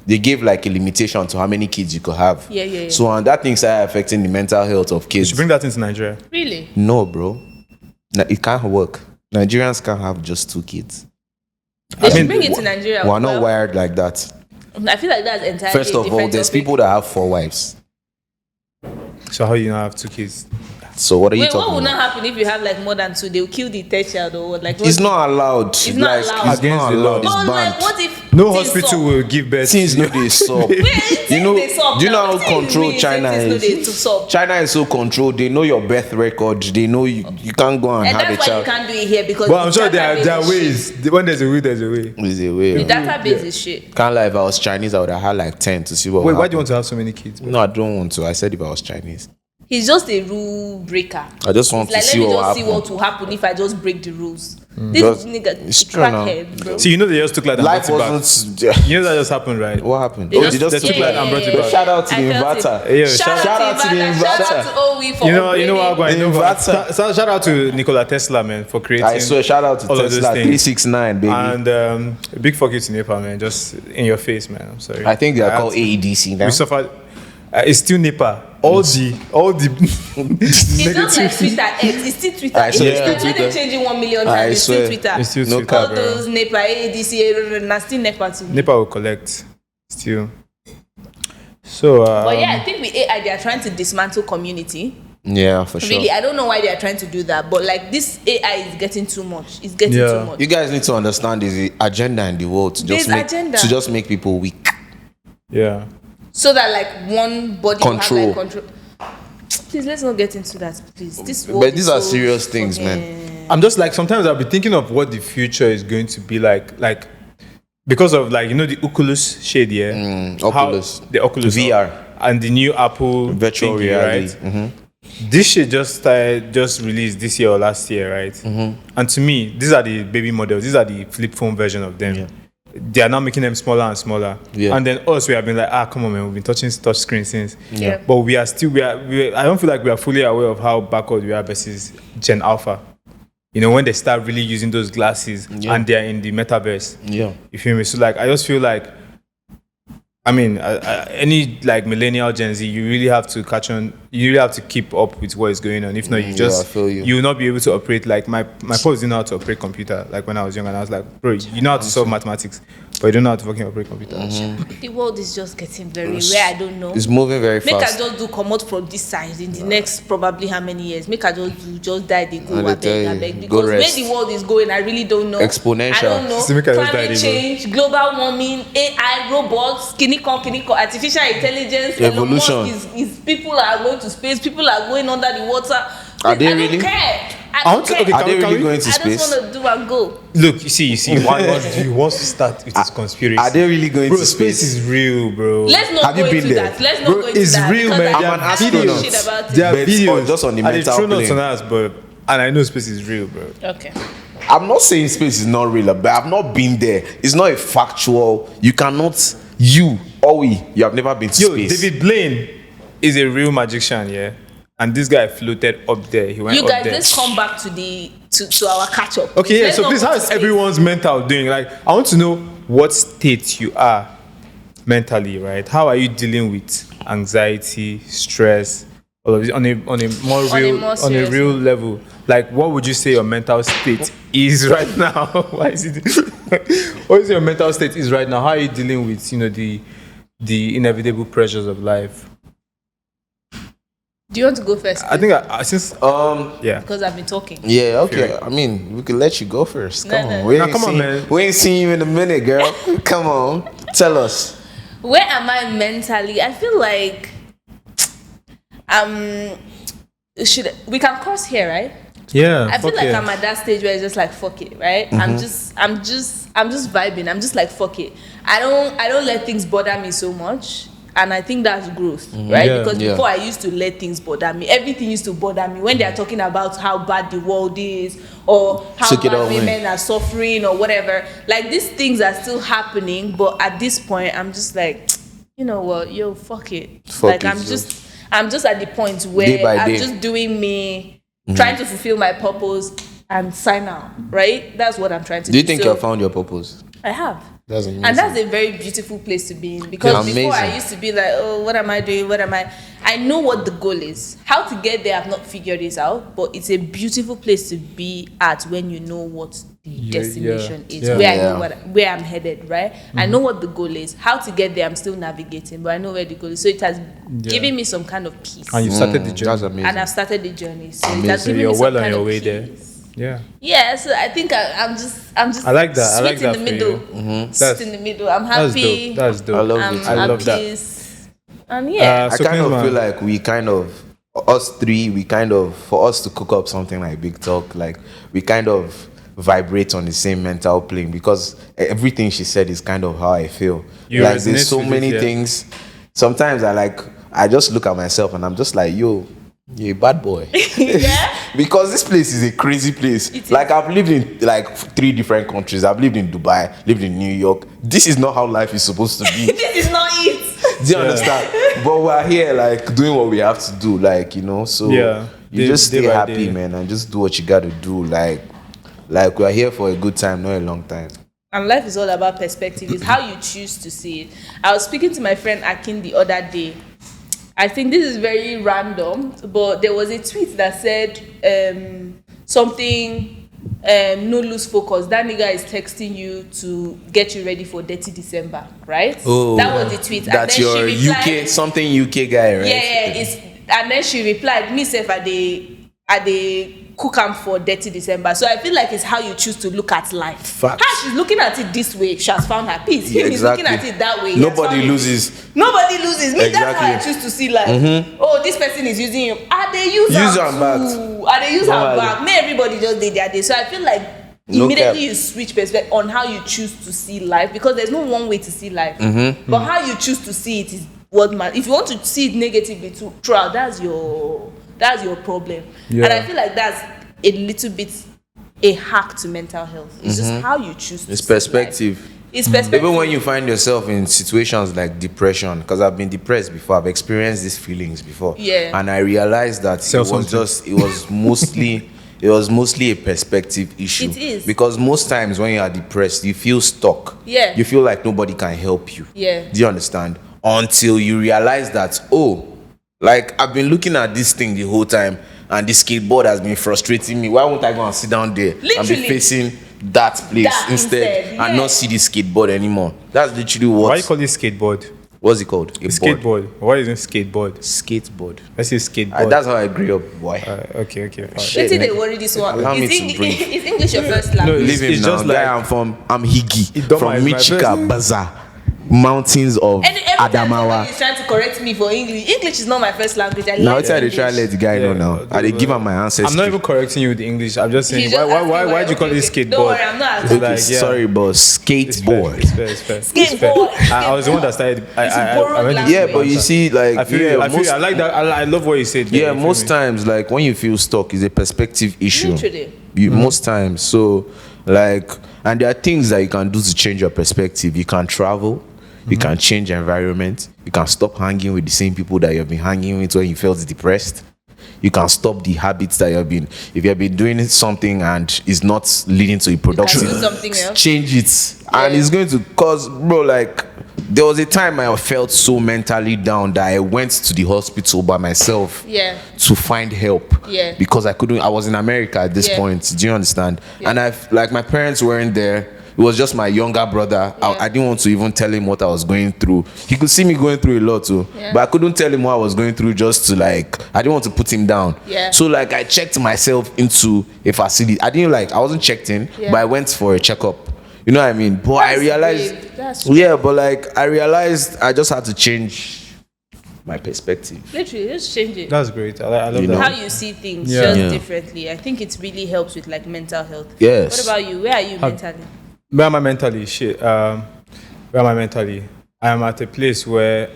They gave like a limitation to how many kids you could have. Yeah. So that thing started affecting the mental health of You kids. should bring that into Nigeria. Really? No, bro. It can't work. Nigerians can't have just 2 kids. They should mean, bring it to Nigeria. We're not Well, wired like that. I feel like that's entirely First of all, different there's topic. people that have 4 wives. So how you not have 2 kids? So what are you Wait, what talking will about? not happen if you have like more than 2? They will kill the third child or what? Like It's not allowed. It's not allowed. It's Against not the law. allowed. It's But like, banned. what if No things hospital suck? will give birth. Things no they suck. You know, do you know how controlled China is? China is so controlled. They know your birth record. They know you can't go and And have a that's why you child. can't do it here because But I'm the sure there are database is ways. shit. When there's a will, there's a way. Is a way. The database is shit. Can't lie. If I was Chinese, I would have had like 10 to see what. Wait, would why do you happen. want to have so many kids? No, I don't want to. I said if I was Chinese, He's just a rule breaker. I just want It's like, to see let me what will just see happen. what will happen if I just break the rules. Just- This nigga, it's true now. crackhead, bro. See, you know they just took like and Life brought it back. wasn't. You know that just happened, right? What happened? They Oh, just- they just they took took like and brought it But back. shout out to I the felt inverter. Hey, yo, Shout out to the inverter. Shout out to OE for You know what I'm upgrading. going. Inverter. Shout out to Nikola Tesla, man, for creating. I swear, shout out to all of those Tesla things. 369, baby. And a big fuck you to Nepal, man. Just in your face, man. I'm sorry. I think they are had called to- AEDC now. We suffered. It's still Nepal. All the It's not like Twitter X. It's still Twitter. I swear, It's it's like still when they Twitter. change it 1 million I times. It's still swear. Twitter. It's still No Twitter, All bro. those NEPA, ADC, na still NEPA too. Nepal will collect still. So, But yeah, I think with AI they are trying to dismantle community. Yeah, for sure. Really, I don't know why they are trying to do that, but like this AI is getting too much. It's getting Yeah. too much. You guys need to understand there's the agenda in the world to There's agenda. just make people weak. yeah. So that like one body Control. will have like control. Please, let's not get into that, please. This world But these is are so serious things, fucking- man. I'm just like, sometimes I'll be thinking of what the future is going to be like because of like, you know, the Oculus shade, yeah? Oculus. The Oculus VR. and the new Apple Virtual thingy, reality. right? This shit just released this year or last year, right? And to me, these are the baby models. These are the flip phone version of them. Yeah. They are now making them smaller and smaller. Yeah. And then us, we have been like, come on, man, we've been touching touch screen since. Yeah. But we are still, I don't feel like we are fully aware of how backward we are versus Gen Alpha. You know, when they start really using those glasses and they are in the metaverse. Yeah. You feel me? So like, I just feel like, I mean, any like millennial Gen Z, you really have to catch on. You really have to keep up with what is going on. If not, I feel you. will not be able to operate. Like my post didn't know how to operate computer. Like when I was young, and I was like, bro, you know how to solve mathematics, but you don't know how to fucking operate computer. The world is just getting very where I don't know. It's moving very Make I fast. just do come out from this side in the next probably how many years. Make I just die they go And they I tell you, beg go because where rest. the world is going I really don't know. Exponential. I don't know. So make I just die, they Climate go. change, global warming, AI, robots, kiniko, artificial intelligence, Evolution. Elon Musk is people are going to space, people are going under the water. Are they I don't really? care. I I don't want to- care. okay, Are can they we- really going to I space? just want to do and go. Look, you see, he wants to start with his conspiracy. Are they really going Bro, to space space? is real, bro. Let's not Have go you been into there? that. Let's not Bro, go into it's that. real, because man. I There don't are I don't know videos. shit about There it. are But it's videos just on the and they mental throw nuts plane. on us, but and I know space is real, bro. Okay. I'm not saying space is not real, but I've not been there. It's not a factual. You cannot. You have never been to Yo, space. David Blaine is a real magician, yeah. And this guy floated up there. He went You up guys, there. let's come back to to our catch up. Okay, yeah. Let's So not please, go how to is space. everyone's mental doing? Like, I want to know what state you are mentally, right? How are you dealing with anxiety, stress, all of this on a more On a real more on a serious real level? Like, what would you say your mental state is right now? Why is it? What is your mental state is right now? How are you dealing with the inevitable pressures of life? Do you want to go first? I think since yeah. Because I've been talking. Yeah, okay. I mean, we could let you go first. Come No. on. We Now, ain't come on, seen- man. We ain't seen you in a minute, girl. Come on. Tell us. Where am I mentally? I feel like we can cross here, right? Yeah. I feel fuck like yeah. I'm at that stage where it's just like fuck it, right? I'm just vibing. I'm just like fuck it. I don't let things bother me so much. And I think that's growth, right? Yeah. Because Yeah. before I used to let things bother me. Everything used to bother me when they are talking about how bad the world is or how Took it all bad in. women are suffering or whatever. Like these things are still happening, but at this point, I'm just like, you know what, yo, fuck it. Fuck Like it, I'm just at the point where Day by I'm day. just doing me, trying to fulfill my purpose and sign out, right? That's what I'm trying to do. Do you think So you found your purpose? I have. That's amazing. And that's a very beautiful place to be in because Yeah, before I amazing. used to be like, oh, what am I doing? I know what the goal is. How to get there, I've not figured this out, but it's a beautiful place to be at when you know what the destination is, yeah. where I Yeah. know where I'm headed, right? I know what the goal is. How to get there, I'm still navigating, but I know where the goal is. So it has given me some kind of peace. And you started the journey. That's amazing. And I've started the journey. So it Amazing. has So given you're me some well on kind your of way there. peace. Yeah. Yeah, so I think I'm just I like that. I like sweet that in the for middle. you. Sit in the middle. I'm That's happy. dope. That's dope. I love I'm it. I at love that. peace. And yeah, I So kind of Klinsmann, feel like we kind of, us three, we kind of, for us to cook up something like Big Talk, like we kind of vibrate on the same mental plane because everything she said is kind of how I feel. You Like resonate there's so with it, many yeah. things. Sometimes I just look at myself and I'm just like, yo, you're a bad boy. yeah. Because this place is a crazy place. It is. Like I've lived in like 3 different countries. I've lived in Dubai, lived in New York. This is not how life is supposed to be. This is not it. Do you understand? But we're here like doing what we have to do, like, you know. So Yeah. you Day- just day stay by happy, day. man, and just do what you gotta do. Like we're here for a good time, not a long time. And life is all about perspective. It's how you choose to see it. I was speaking to my friend Akin the other day. I think this is very random, but there was a tweet that said something, no lose focus. That nigga is texting you to get you ready for Dirty December, right? That was the tweet. That's and then your she replied, UK something UK guy, right? Yeah, and then she replied, me self, I dey are they cook am for dirty December. So I feel like it's how you choose to look at life. Facts. How she's looking at it this way, she has found her peace. Yeah, Him is looking exactly. at it that way. he has Nobody found his loses. peace. Nobody loses. Me, that's how I Exactly. choose to see life. Oh, this person is using you. Are they use Use her am back. too? Are they use her Normally. back? May everybody just did their day. So I feel like No immediately cap. you switch perspective on how you choose to see life, because there's no one way to see life. But how you choose to see it is what matters. If you want to see it negatively throughout, that's your problem. Yeah. And I feel like that's a little bit a hack to mental health. It's just how you choose to It's see perspective. life. It's perspective. Even when you find yourself in situations like depression, because I've been depressed before, I've experienced these feelings before. Yeah. And I realized that it was mostly a perspective issue. It is. Because most times when you are depressed, you feel stuck. Yeah. You feel like nobody can help you. Yeah. Do you understand? Until you realize that, oh, like I've been looking at this thing the whole time, and this skateboard has been frustrating me. Why won't I go and sit down there and be Literally. facing that place That instead yeah. and not see the skateboard anymore? That's literally what. Why you call it skateboard? What's it called? A board. Skateboard. Why isn't skateboard? Skateboard. Let's say skateboard. That's how I grew up, boy. Okay, fine. Shit, Wetin man. dey worry this one? Allow me Is to breathe. is English your first No, language? Leave him it's now. just Guy, like- I'm Higgy It don't mind, from my Michika first- Bazaar, mountains of Every time Adamawa. somebody is trying to correct me for English. English is not my first language. I Now learned it's how they try to English. let the guy know now. I they give him my ancestry. I'm not even correcting you with the English. I'm just saying, He's just asking why do you call okay, it okay. skateboard? Don't worry, I'm not It's asking. like, yeah. Sorry, but It's fair, skateboard. It's fair, it's fair. It's fair. Skateboard. I was the one that started. I borrowed went language. Yeah, but you see, like, I feel, yeah, you, I feel, most, I like that. I love what you said. yeah, you feel most me? times, like when you feel stuck, is a perspective issue. Literally. Most times, so like, and there are things that you can do to change your perspective. You can travel. You can change environment. You can stop hanging with the same people that you've been hanging with when you felt depressed. You can stop the habits that you've been. If you have been doing something and it's not leading to a productive, do something else. change it, and Yeah. it's going to cause, bro. Like there was a time I felt so mentally down that I went to the hospital by myself. Yeah. To find help. Yeah. Because I couldn't. I was in America at this Yeah. point. Do you understand? Yeah. And like my parents weren't there. It was just my younger brother. Yeah. I didn't want to even tell him what I was going through. He could see me going through a lot too. Yeah. But I couldn't tell him what I was going through just to like, I didn't want to put him down. Yeah. So like I checked myself into a facility. I wasn't checked in, Yeah. but I went for a checkup. You know what I mean? But I That's realized, brave. That's yeah, but like I realized I just had to change my perspective. Literally, just change it. That's great. I love You that. know. How you see things Yeah. just Yeah. differently. I think it really helps with like mental health. Yes. What about you? Where are you mentally? Where am I mentally? Shit. Where am I mentally? I am at a place where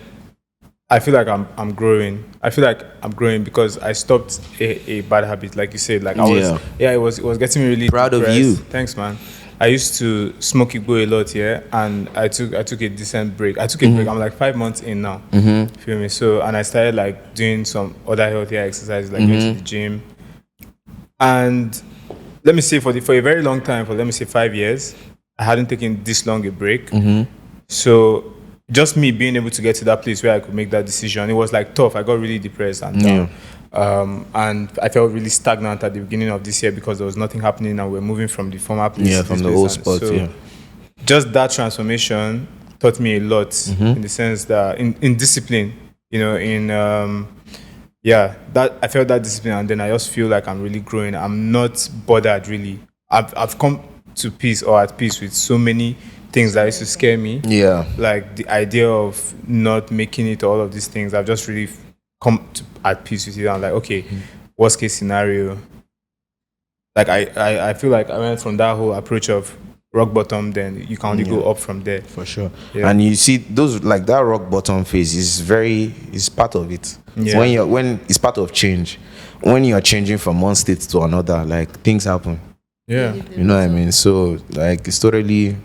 I feel like I'm growing. I feel like I'm growing because I stopped a bad habit, like you said. Like I was, Yeah. it was getting me really Proud of depressed. you. Thanks, man. I used to smoke Igbo a lot, yeah, and I took a decent break. I took a break. I'm like 5 months in now. Feel me? So, and I started like doing some other healthier exercises, like going to the gym. And let me say, for a very long time, for let me say 5 years, I hadn't taken this long a break. So just me being able to get to that place where I could make that decision, it was like tough. I got really depressed and down. And I felt really stagnant at the beginning of this year because there was nothing happening and we're moving from the former place. Yeah, to from this the place. old And spot, so yeah. just that transformation taught me a lot in the sense that in discipline, you know, that I felt that discipline, and then I just feel like I'm really growing. I'm not bothered really. I've come to peace or at peace with so many things that used to scare me. Yeah. Like the idea of not making it, all of these things. I've just really come at peace with it. I'm like, okay, worst case scenario. Like I feel like I went from that whole approach of rock bottom, then you can only go up from there. For sure. Yeah. And you see those, like that rock bottom phase is part of it. Yeah. When it's part of change. When you're changing from one state to another, like things happen. Yeah. You know what I mean? So like it's totally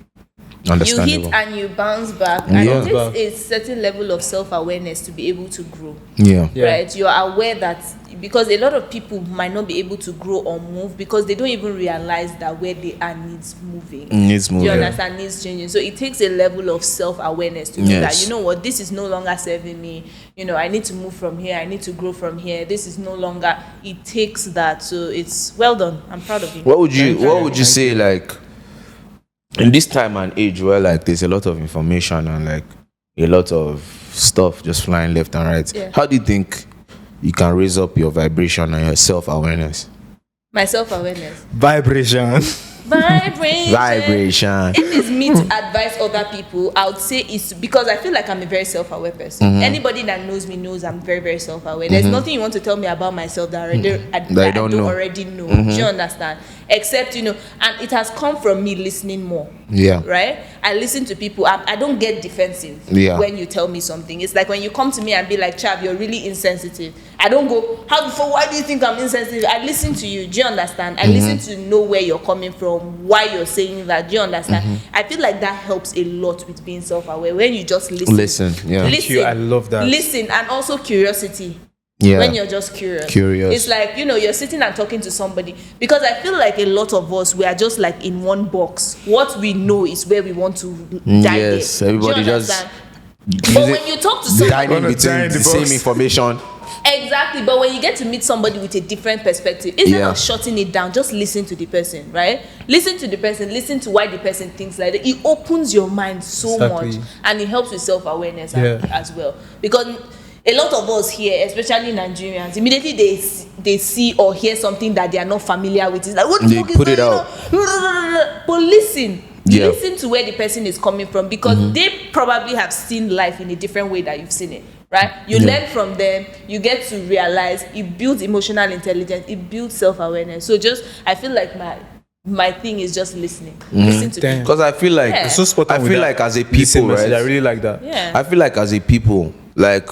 You understandable. hit and you bounce back. And Yeah. it takes a certain level of self-awareness to be able to grow. Yeah. Yeah. Right? You're aware that, because a lot of people might not be able to grow or move because they don't even realize that where they are needs moving. Needs Do moving. you understand? Needs changing. So it takes a level of self-awareness to know Yes. that, you know what, this is no longer serving me. You know, I need to move from here. I need to grow from here. This is no longer. It takes that. So it's well done. I'm proud of you. What would you say, like, in this time and age where like there's a lot of information and like a lot of stuff just flying left and right? Yeah. How do you think you can raise up your vibration and your self-awareness? My self-awareness. Vibration. Vibration. If it's me to advise other people, I would say it's because I feel like I'm a very self-aware person. Anybody that knows me knows I'm very, very self-aware. There's nothing you want to tell me about myself that I don't already know. Do you understand? Except, and it has come from me listening more. Yeah. Right? I listen to people. I don't get defensive when you tell me something. It's like when you come to me and be like, Chav, you're really insensitive. I don't go, why do you think I'm insensitive? I listen to you. Do you understand? I listen to know where you're coming from, why you're saying that. Do you understand? I feel like that helps a lot with being self-aware. When you just listen. Listen. I love that. Listen, and also curiosity. Yeah. When you're just curious. It's like, you're sitting and talking to somebody. Because I feel like a lot of us, we are just like in one box. What we know is where we want to dive. Yes, everybody just. But when you talk to somebody, between the same information. Exactly, but when you get to meet somebody with a different perspective, instead of shutting it down, just listen to the person, right? Listen to the person, listen to why the person thinks like that. It opens your mind so much, and it helps with self-awareness as well. Because a lot of us here, especially Nigerians, immediately they see or hear something that they are not familiar with. It's like, what the fuck is going on? But listen. Listen to where the person is coming from, because they probably have seen life in a different way that you've seen it, right? You learn from them, you get to realize it builds emotional intelligence, it builds self-awareness. So I feel like my thing is just listening. Listen to people. Because I feel like as a people, right? I really like that. Yeah. I feel like as a people, like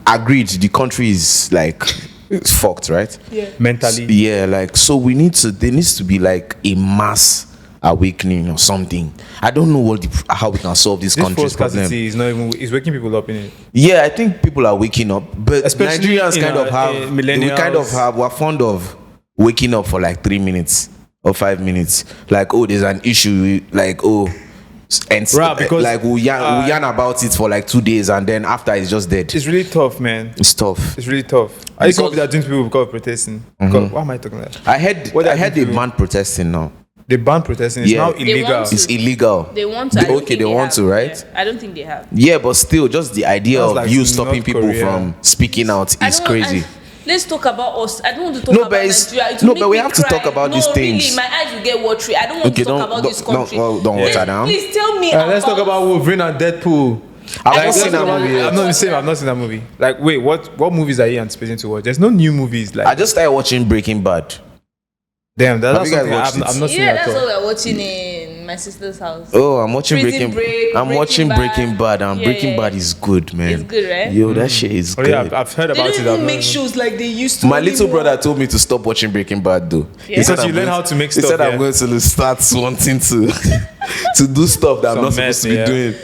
agreed, the country is like it's fucked, right? Yeah. Mentally. Yeah, like so there needs to be like a mass awakening or something. I don't know how we can solve this country's problem. Is waking people up in it. Yeah, I think people are waking up, but Especially Nigerians we're fond of waking up for like 3 minutes or 5 minutes. Like, oh, there's an issue, like, oh, and because like we yarn about it for like 2 days, and then after it's just dead. It's really tough, man. It's tough. It's really tough. I used to be that doing people because of protesting. What am I talking about? I heard they banned protesting now. They banned protesting. It's now illegal. It's illegal. They want to. They want to, right? Yeah. I don't think they have. Yeah, but still, just the idea of like you stopping North people Korea from speaking out is crazy. Let's talk about us. I don't want to talk about Nigeria. But we have to talk about these things. Really, my eyes will get watery. I don't want to talk about this country. Don't water down. Please tell me. Let's talk about Wolverine and Deadpool. I've not seen that movie yet. I've not seen that movie. Like, wait, what movies are you anticipating to watch? There's no new movies. Like, I just started watching Breaking Bad. Damn, that's you guys something watched I've not seen Yeah, at that's all. what we're watching in my sister's house. Oh, I'm watching Prison Break, I'm watching Breaking Bad, and Yeah, Breaking yeah. Bad is good, man. It's good, right? Yo, that shit is Oh good. yeah, I've heard They about don't it. even make shows like they used to. My little anymore. brother told me to stop watching Breaking Bad, though. Yeah. He said Because you I'm learn going how to make He stuff, said I'm yeah. going to start wanting to to do stuff that I'm Some not mess, supposed to be yeah. doing.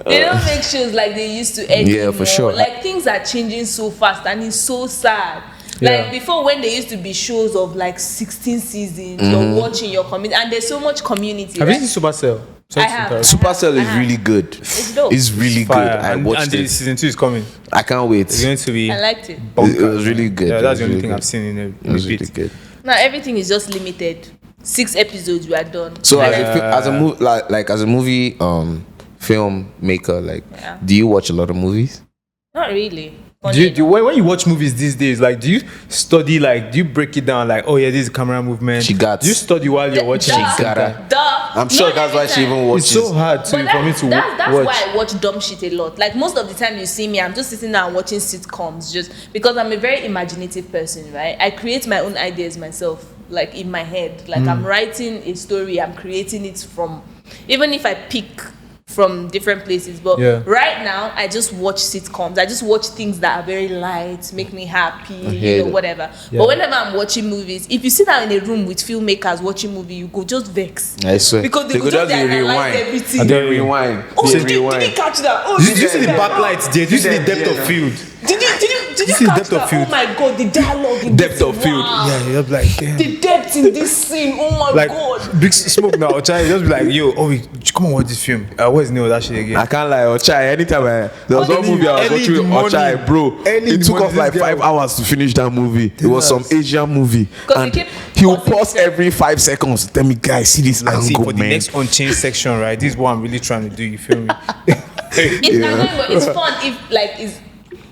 They don't make shows like they used to anymore. for sure. Like things are changing so fast, and it's so sad. Like Yeah. before, when there used to be shows of like 16 seasons, you're watching your community, and there's so much community. Have right? you seen Supercell? I have. Supercell is really good. It's dope. It's really good. Fire. I watched and it. season 2 is coming. I can't wait. It's going to be. I liked it. It was really good. Yeah, It that's was the only really thing good. I've seen in It a was bit. really good. Now everything is just limited. 6 episodes, we are done. So as a movie, like as a movie filmmaker, like, Yeah. do you watch a lot of movies? Not really. When you watch movies these days, like, do you study, like, do you break it down, like, oh yeah, this is camera movement? She got- Do you study while you're watching? Duh. at the same time? Duh. I'm sure Not that's why every she time. even It's watches. so hard But for me to that's watch. why I watch dumb shit a lot. Like most of the time you see me, I'm just sitting there and watching sitcoms just because I'm a very imaginative person, right? I create my own ideas myself, like in my head. Like I'm writing a story, I'm creating it from, even if I pick from different places. But Yeah. right now, I just watch sitcoms. I just watch things that are very light, make me happy, hear that. whatever. Yeah. But whenever I'm watching movies, if you sit down in a room with filmmakers watching movie, you go just vex. I swear. Because they They go could just just analyze rewind. everything. And then rewind. Oh, They did you rewind. catch that? Oh, Did you see the catch that? backlights there? Did you see the depth of field? Did you see the catch depth of that? field? Oh my god, the dialogue in Depth this, of field. wow. Yeah, you're like, damn. The depth in this scene. Oh my Like, god. big smoke now, Ochai just be like, yo, come on, watch this film. What's the name of that shit again? I can't lie, Ochai. Anytime there was one Early- movie I was early in the watching, morning. Ochai, bro. Early in It the took morning, off like this guy 5 hours to finish that movie. It was some Asian movie, 'Cause they and kept he will pausing pause it. every 5 seconds. Tell me, guys, see this Like, see, angle, for the man. next Unchained section, right? This is what I'm really trying to do. You feel me? It's annoying, but it's fun if like it's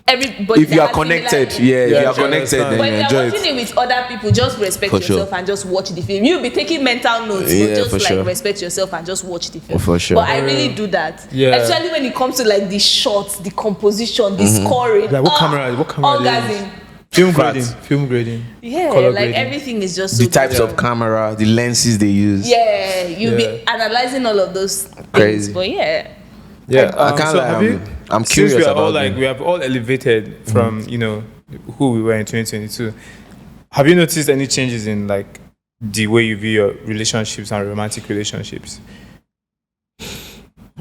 everybody. If you are connected, if you are connected, then But you if enjoy you're watching it. it with other people, just respect For yourself sure. and just watch the film. You'll be taking mental notes, Yeah, but just for like sure. respect yourself and just watch the film. For sure. But I really do that. Yeah. Especially when it comes to like the shots, the composition, the Mm-hmm. scoring. Like what camera orgasm. Film Facts. grading. Yeah, Color like grading. everything is just The so types good. of camera, the lenses they use. Yeah, you'll Yeah. be analyzing all of those things. Crazy. But yeah. Yeah, I can't lie, have you, I'm since curious we are all about like them. we have all elevated from who we were in 2022. Have you noticed any changes in like the way you view your relationships and romantic relationships?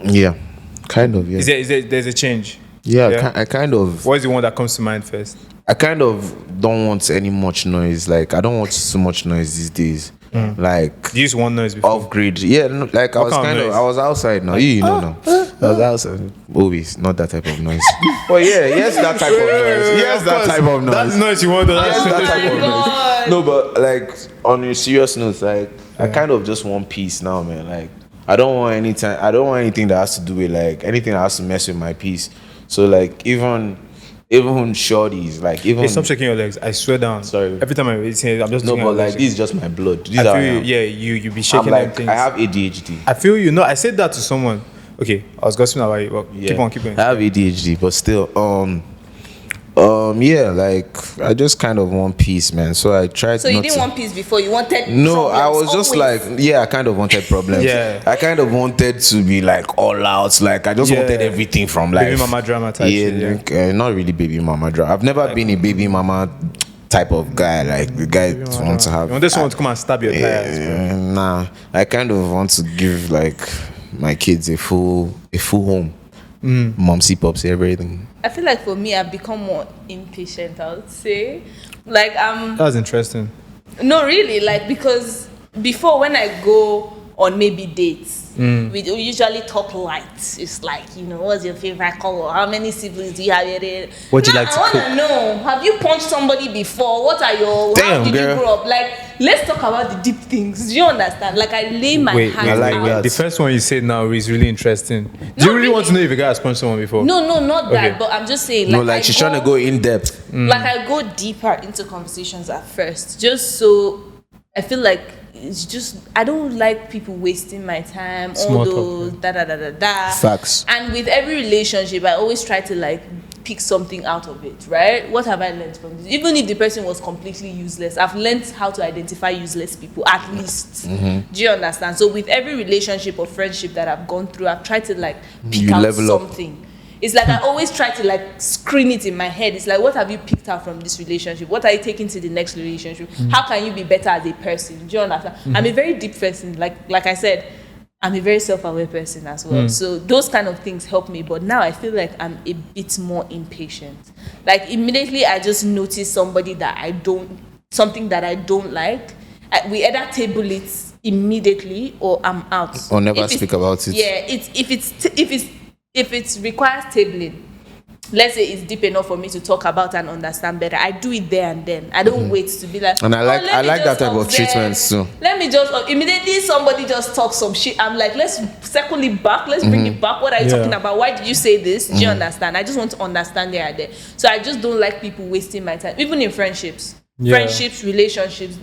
Yeah, kind of. Yeah, Is there there's a change? yeah. yeah? I kind of. What is the one that comes to mind first? I kind of don't want any much noise. Like I don't want so much noise these days. Like You used one noise before. off grid. Yeah, no, like I What was kind of kind of. noise? I was outside now. You know now. I was outside. Always not that type of noise. But yeah, yes, that type of noise. Yes, that type of noise. That's noise you want. Yes, that type Oh of my God. noise. No, but like on a serious note, like I kind of just want peace now, man. Like I don't want anything that has to do with like anything that has to mess with my peace. So like even shorties, like even Hey, stop shaking your legs. I swear down. Sorry. Every time I'm saying, I'm just no, looking but at like your this is just my blood. This is legs. how I I feel am. yeah, you be I'm shaking them like things. I have ADHD. I feel you. No, I said that to someone. Okay, I was gossiping about it. But Yeah. keep going. I have ADHD, but still, yeah, like I just kind of want peace, man. So I tried. So you not didn't to, want peace before, you wanted No, I problems, was just always. like, yeah, I kind of wanted problems. Yeah. I kind of wanted to be like all out. Like I just Yeah. wanted everything from life. Baby mama drama type Yeah, shit, yeah. like, not really baby mama drama. I've never been a baby mama type of guy. Like the guy wants to have. You want someone to come and stab your tires, bro. Nah, I kind of want to give like my kids a full home. Momsy, popsy, everything. I feel like for me, I've become more impatient, I would say. Like, That's interesting. no, really, like, because before when I go on maybe dates, we usually talk light. It's like, what's your favorite color? How many siblings do you have? What do you Now, like to I want cook? to know, have you punched somebody before? What are your, how Damn, did girl. you grow up? Like, let's talk about the deep things. Do you understand? Like, I lay my Wait, hands I like out. that. The first one you said now is really interesting. Do you really want to know if a guy has punched someone before? No, not that, Okay. but I'm just saying, No, like, like I she's trying to go in depth. like I go deeper into conversations at first, just so I feel like it's just I don't like people wasting my time. Small all talk, those da. Facts. And with every relationship, I always try to like pick something out of it, right? What have I learned from this? Even if the person was completely useless, I've learned how to identify useless people at least. Do you understand? So with every relationship or friendship that I've gone through, I've tried to like pick You out level up. something. It's like I always try to like screen it in my head. It's like, what have you picked out from this relationship? What are you taking to the next relationship? How can you be better as a person? Do you understand? I'm a very deep person. Like I said, I'm a very self-aware person as well. So those kind of things help me. But now I feel like I'm a bit more impatient. Like immediately I just notice somebody something that I don't like. We either table it immediately or I'm out. Or never If it's- speak about it. Yeah, if it requires tabling, let's say it's deep enough for me to talk about and understand better, I do it there and then. I don't wait to be like, And I like- let I me like just that type of observe. treatments too. Let me just immediately somebody just talk some shit. I'm like, let's circle it back. Let's bring it back. What are you Yeah. talking about? Why did you say this? Do you understand? I just want to understand there and there. So I just don't like people wasting my time, even in friendships, relationships.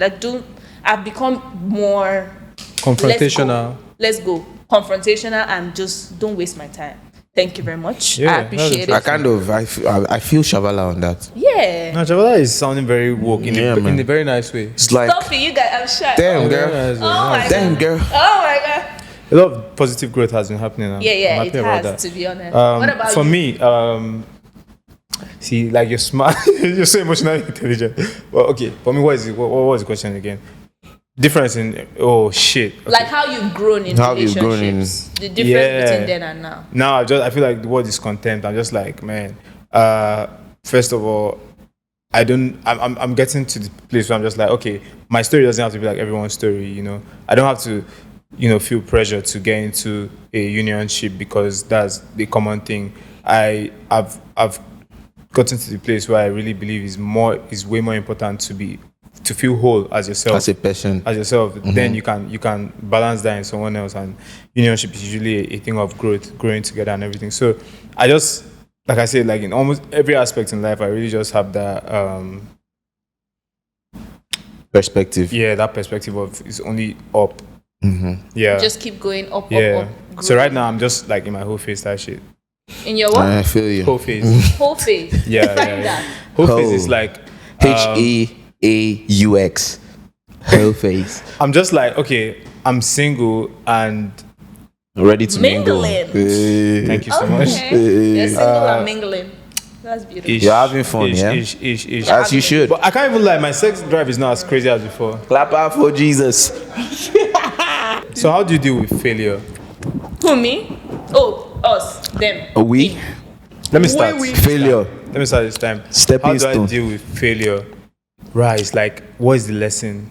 I've become more Confrontational. Let's go. Confrontational and just don't waste my time. Thank you very much. Yeah, I appreciate I it. kind of I feel Chavala on that. Yeah. No, Chavala is sounding very woke in, Yeah, in man. a very nice way. It's like, Stop it, you guys. I'm shy. damn, Very girl. nice way. Oh my Damn, god. girl. Oh my god. A lot of positive growth has been happening now. Yeah, I'm it happy about has, that. to be honest. What about For you? me, see, like you're smart, you're so emotionally intelligent. Well, okay, for me, what was the question again? Difference in okay. Like how you've grown in How you've grown relationships. The difference Yeah. between then and now. Now I feel like the word is content. I'm just like, man. First of all, I'm getting to the place where I'm just like, okay, my story doesn't have to be like everyone's story. I don't have to feel pressure to get into a unionship because that's the common thing. I've gotten to the place where I really believe is way more important to feel whole as yourself. As a person. As yourself, then you can balance that in someone else. And unionship is usually a thing of growing together and everything. So I just like I said, like in almost every aspect in life, I really just have that Perspective. yeah, that perspective of it's only up. Yeah. Just keep going up, yeah. up. So right now I'm just like in my whole face that shit. In your what? I feel you. Whole face. Whole face. Yeah, Define yeah, yeah. that. Whole face is like HEAUX. Whole face. I'm just like, okay, I'm single and Ready to mingle. Mingling. thank you so much. Okay. You're single and mingling. That's beautiful. Ish, You're having fun, ish, yeah? Ish. As you should. But I can't even lie, my sex drive is not as crazy as before. Clap out for Jesus. So how do you deal with failure? Who, me? Oh, us. Them. We Let me start. failure. Let me start this time. Stepping How do I stone. deal with failure? Right, it's like, what is the lesson?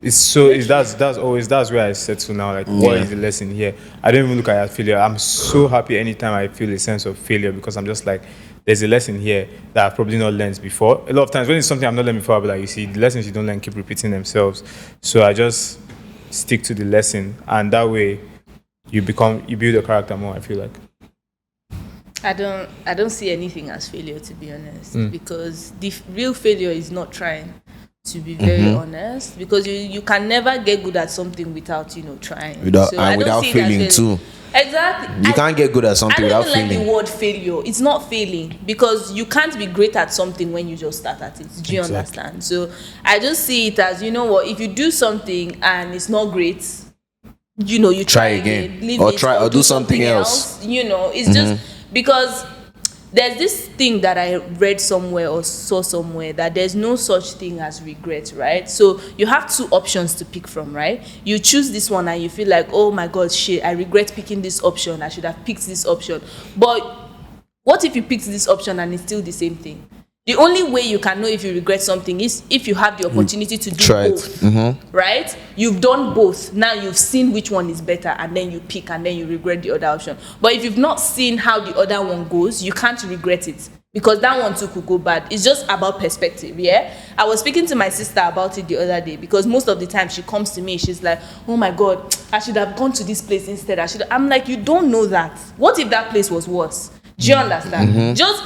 That's where I settle now. Like, what is the lesson here? I don't even look at failure. I'm so happy anytime I feel a sense of failure because I'm just like, there's a lesson here that I've probably not learned before. A lot of times when it's something I've not learned before, I'll be like, you see, the lessons you don't learn keep repeating themselves. So I just stick to the lesson, and that way you build your character more. I feel like. I don't see anything as failure, to be honest, because the real failure is not trying, to be very honest, because you can never get good at something without trying. Without I don't without see it as failing failure. too. Exactly. You can't get good at something I without don't even failing. like the word failure. It's not failing because you can't be great at something when you just start at it. Do you understand? So I just see it as, you know what, if you do something and it's not great, you try again, leave or it, try or do something else. It's just because there's this thing that I read somewhere or saw somewhere that there's no such thing as regret, right? So you have two options to pick from, right? You choose this one and you feel like, oh my God, shit, I regret picking this option. I should have picked this option. But what if you picked this option and it's still the same thing? The only way you can know if you regret something is if you have the opportunity to do Try it. both, right? You've done both. Now you've seen which one is better, and then you pick, and then you regret the other option. But if you've not seen how the other one goes, you can't regret it because that one too could go bad. It's just about perspective, yeah? I was speaking to my sister about it the other day because most of the time she comes to me, she's like, oh my God, I should have gone to this place instead. I'm like, you don't know that. What if that place was worse? Do you understand? Just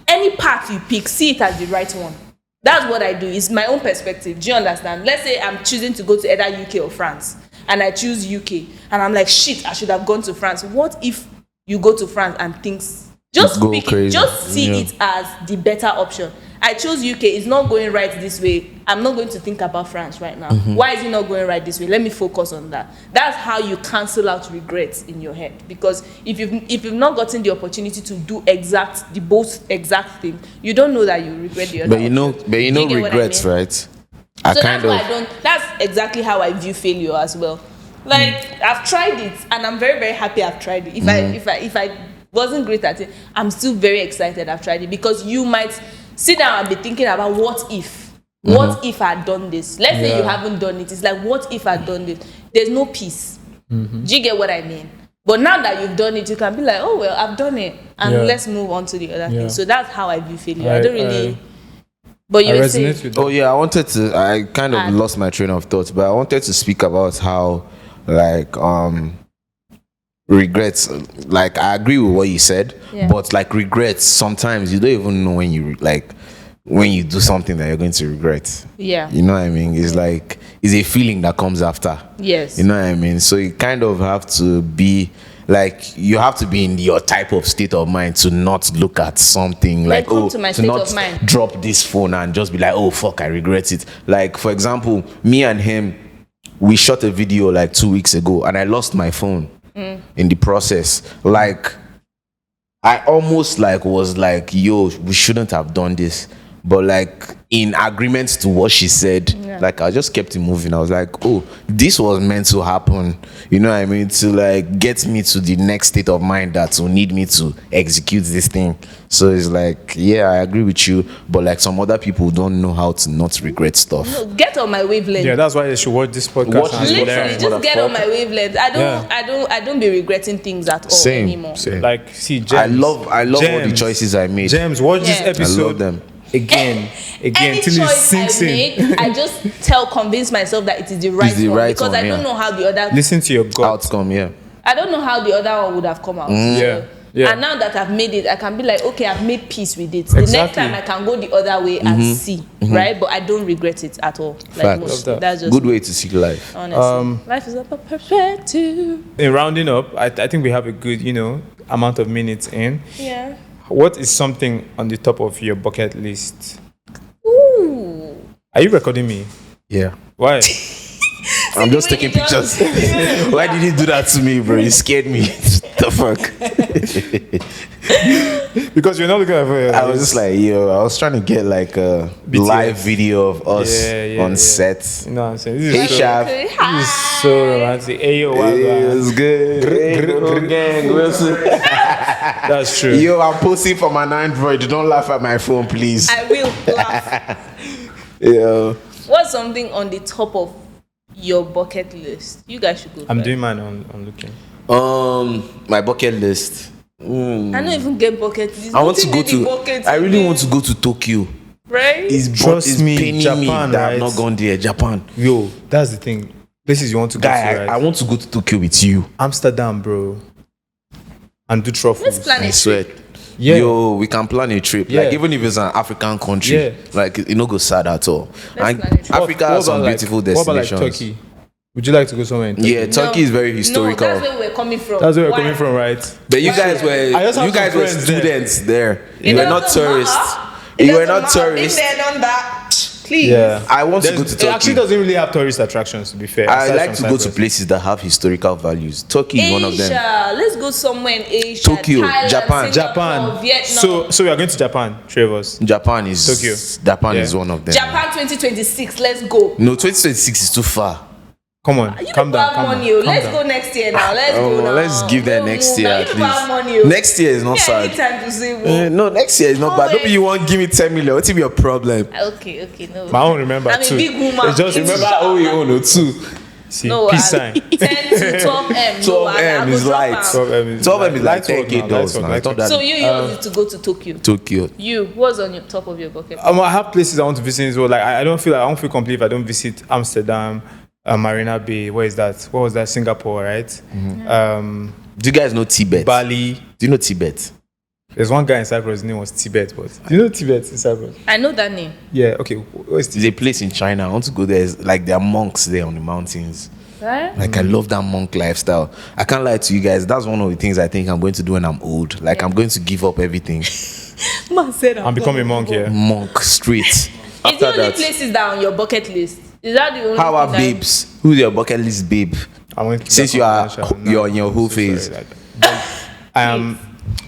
any path you pick, see it as the right one. That's what I do. It's my own perspective. Do you understand? Let's say I'm choosing to go to either UK or France, and I choose UK, and I'm like, shit, I should have gone to France. What if you go to France and things just Go pick crazy. it, just see it as the better option. I chose UK. It's not going right this way. I'm not going to think about France right now. Why is it not going right this way? Let me focus on that. That's how you cancel out regrets in your head. Because if you've not gotten the opportunity to do the both exact thing, you don't know that you regret the other. But you know Do you get what I regrets, mean? right? So that's exactly how I view failure as well. Like I've tried it and I'm very, very happy I've tried it. If I wasn't great at it, I'm still very excited I've tried it, because you might sit down and be thinking about what if I had done this. Let's say you haven't done it. It's like, what if I had done this? There's no peace. Do you get what I mean? But now that you've done it, you can be like, oh well, I've done it, and let's move on to the other thing. So that's how I view failure. I don't really. But you I were resonate saying, with that. Oh yeah, I kind of lost my train of thought, but I wanted to speak about how like regrets, like I agree with what you said, but like regrets, sometimes you don't even know when you do something that you're going to regret. Yeah. You know what I mean? It's like it's a feeling that comes after. Yes. You know what I mean? So you kind of have to be like, you have to be in your type of state of mind to not look at something like, come to my to state not of mind. drop this phone and just be like, oh fuck, I regret it. Like for example, me and him, we shot a video like 2 weeks ago and I lost my phone in the process. Like I almost like was like, yo, we shouldn't have done this. But like in agreement to what she said, like I just kept it moving. I was like, oh, this was meant to happen. You know what I mean? To like get me to the next state of mind that will need me to execute this thing. So it's like, yeah, I agree with you. But like some other people don't know how to not regret stuff. No, get on my wavelength. Yeah, that's why they should watch this podcast. Watch and this learn. Literally, just get on my wavelength. I don't be regretting things at all Same, anymore. same. Like, see, James, I love all the James, choices I made. James, watch this Yeah. episode. I love them. Again, Any till it choice sinks I in. make, I just convince myself that it is the right the one, right because one, I don't yeah. know how the other. Listen to your gut. Outcome, yeah. I don't know how the other one would have come out. Yeah. Yeah. And now that I've made it, I can be like, okay, I've made peace with it. The next Exactly. time I can go the other way and see, right? But I don't regret it at all. Like Facts. most. Love that. That's just Good way to see life. honestly. Life is a perfect too. In rounding up, I think we have a good, amount of minutes in. Yeah. What is something on the top of your bucket list? Ooh. Are you recording me? Yeah. Why? I'm just way taking you pictures. just- Why did you do that to me, bro? You scared me. The fuck? Because you're not looking at it. I was just like, I was trying to get like a BTS. live video of us Yeah, on yeah. set. You know what I'm saying? This Hey, is so, Shab. this is so romantic. Hey, yo, Hey, it wagwan. was good. Hey, go gang, Wilson. That's true. Yo, I'm posting for my Android. Don't laugh at my phone, please. I will laugh. Yeah. What's something on the top of your bucket list? You guys should go. I'm first. doing mine on looking. My bucket list. I don't even get bucket list. I want to Nothing go in the to. bucket I really list, want to go to Tokyo. Right? Trust me, paining Japan, that right? I've not gone there. Japan, Yo, that's the thing. Places you want to go guy, to, right? I want to go to Tokyo with you. Amsterdam, bro. And do truffles. Let's plan I it. swear. Yeah. Yo, we can plan a trip. Like Yeah. even if it's an African country, Yeah. like it no go sad at all. And plan a trip. Africa has some about, beautiful What about like destinations. Turkey? Would you like to go somewhere in Turkey? Yeah, Turkey is very historical. No, that's where we're coming from. That's where we're Why? coming from, right? But you Why? guys were I just have you guys some were friends there. students there. It You were not doesn't tourists. matter. It You were doesn't not matter. tourists. Been there, done that. Please. Yeah. I want to There's- go to It actually Turkey. doesn't really have tourist attractions, to be fair. I aside like from to go to Cyprus. places that have historical values. Turkey is one of them. Asia. Let's go somewhere in Asia. Tokyo, Thailand, Japan. Singapore, Vietnam. So we are going to Japan, three of us. Japan is Tokyo. Japan Yeah. is one of them. Japan 2026. Let's go. No, 2026 is too far. Come on, You calm people down, have calm money. down. Oh. Let's calm go down. next year now. Let's go now. Let's give them Don't next move year now. at You people have least. money. Oh. Next year is not Yeah, sad. anytime to say, well, No, next year is not bad. Don't be Always. you want give me 10 million. What's your problem? okay, no. But I don't remember I'm a too. big woman. It's just It's remember. short. Oh, you own too. See, No, peace sign. 10 to 12 M. 12 M is light. 12 M is 12 M is like light work 10K now, dollars light now. work, It's not light that So yours is to go to Tokyo. Tokyo. You, what's on your top of your bucket? I have places I want to visit as well. Like I don't feel complete if I don't visit Amsterdam, Marina Bay. Where is that? What was that? Singapore, right? Do you guys know Tibet? Bali. Do you know Tibet? There's one guy in Cyprus. His name was Tibet. But do you know Tibet in Cyprus? I know that name. Yeah. Okay. Where's There's a place in China. I want to go there. It's like there are monks there on the mountains. Right? Like I love that monk lifestyle. I can't lie to you guys. That's one of the things I think I'm going to do when I'm old. Like I'm going to give up everything. Man said and become a monk here? Monk straight. Is After the only that, places that are on your bucket list? Is that the only how are thing that- babes? Who's your bucket list babe? I want to keep Since that you are confidential. you're on your whole so sorry, phase. like, I am.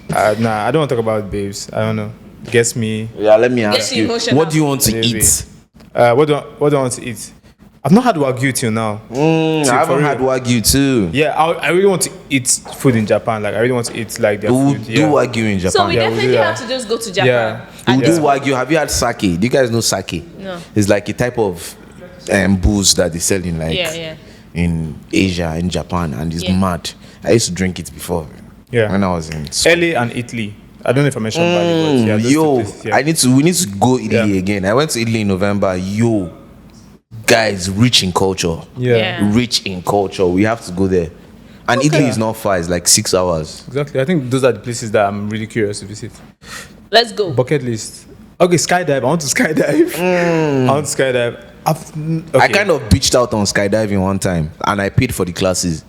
Nah, I don't want to talk about babes. I don't know. Guess me. Yeah, let me ask you you. emotional. What do you want to Maybe. eat? What do I want to eat? I've not had wagyu till now. I haven't for had real. wagyu too. Yeah, I really want to eat food in Japan. Like I really want to eat like their We'll food. do Yeah. wagyu in Japan. So we Yeah, we'll do definitely that. have to just go to Japan. Yeah. We'll At this do wagyu. Have you had sake? Do you guys know sake? No. It's like a type of booze that they sell in like Yeah. in Asia, in Japan, and it's Yeah. mad. I used to drink it before. Yeah. When I was in school. LA and Italy. I don't know if I mentioned Bali, but yeah, those two Yo, places, yeah. we need to go Italy Yeah. again. I went to Italy in November. Yo, guys, rich in culture. Yeah. Rich in culture. We have to go there. And Italy is not far, it's like 6 hours. Exactly. I think those are the places that I'm really curious to visit. Let's go. Bucket list. Okay, skydive. I want to skydive. I want to skydive. Okay. I kind of bitched out on skydiving one time and I paid for the classes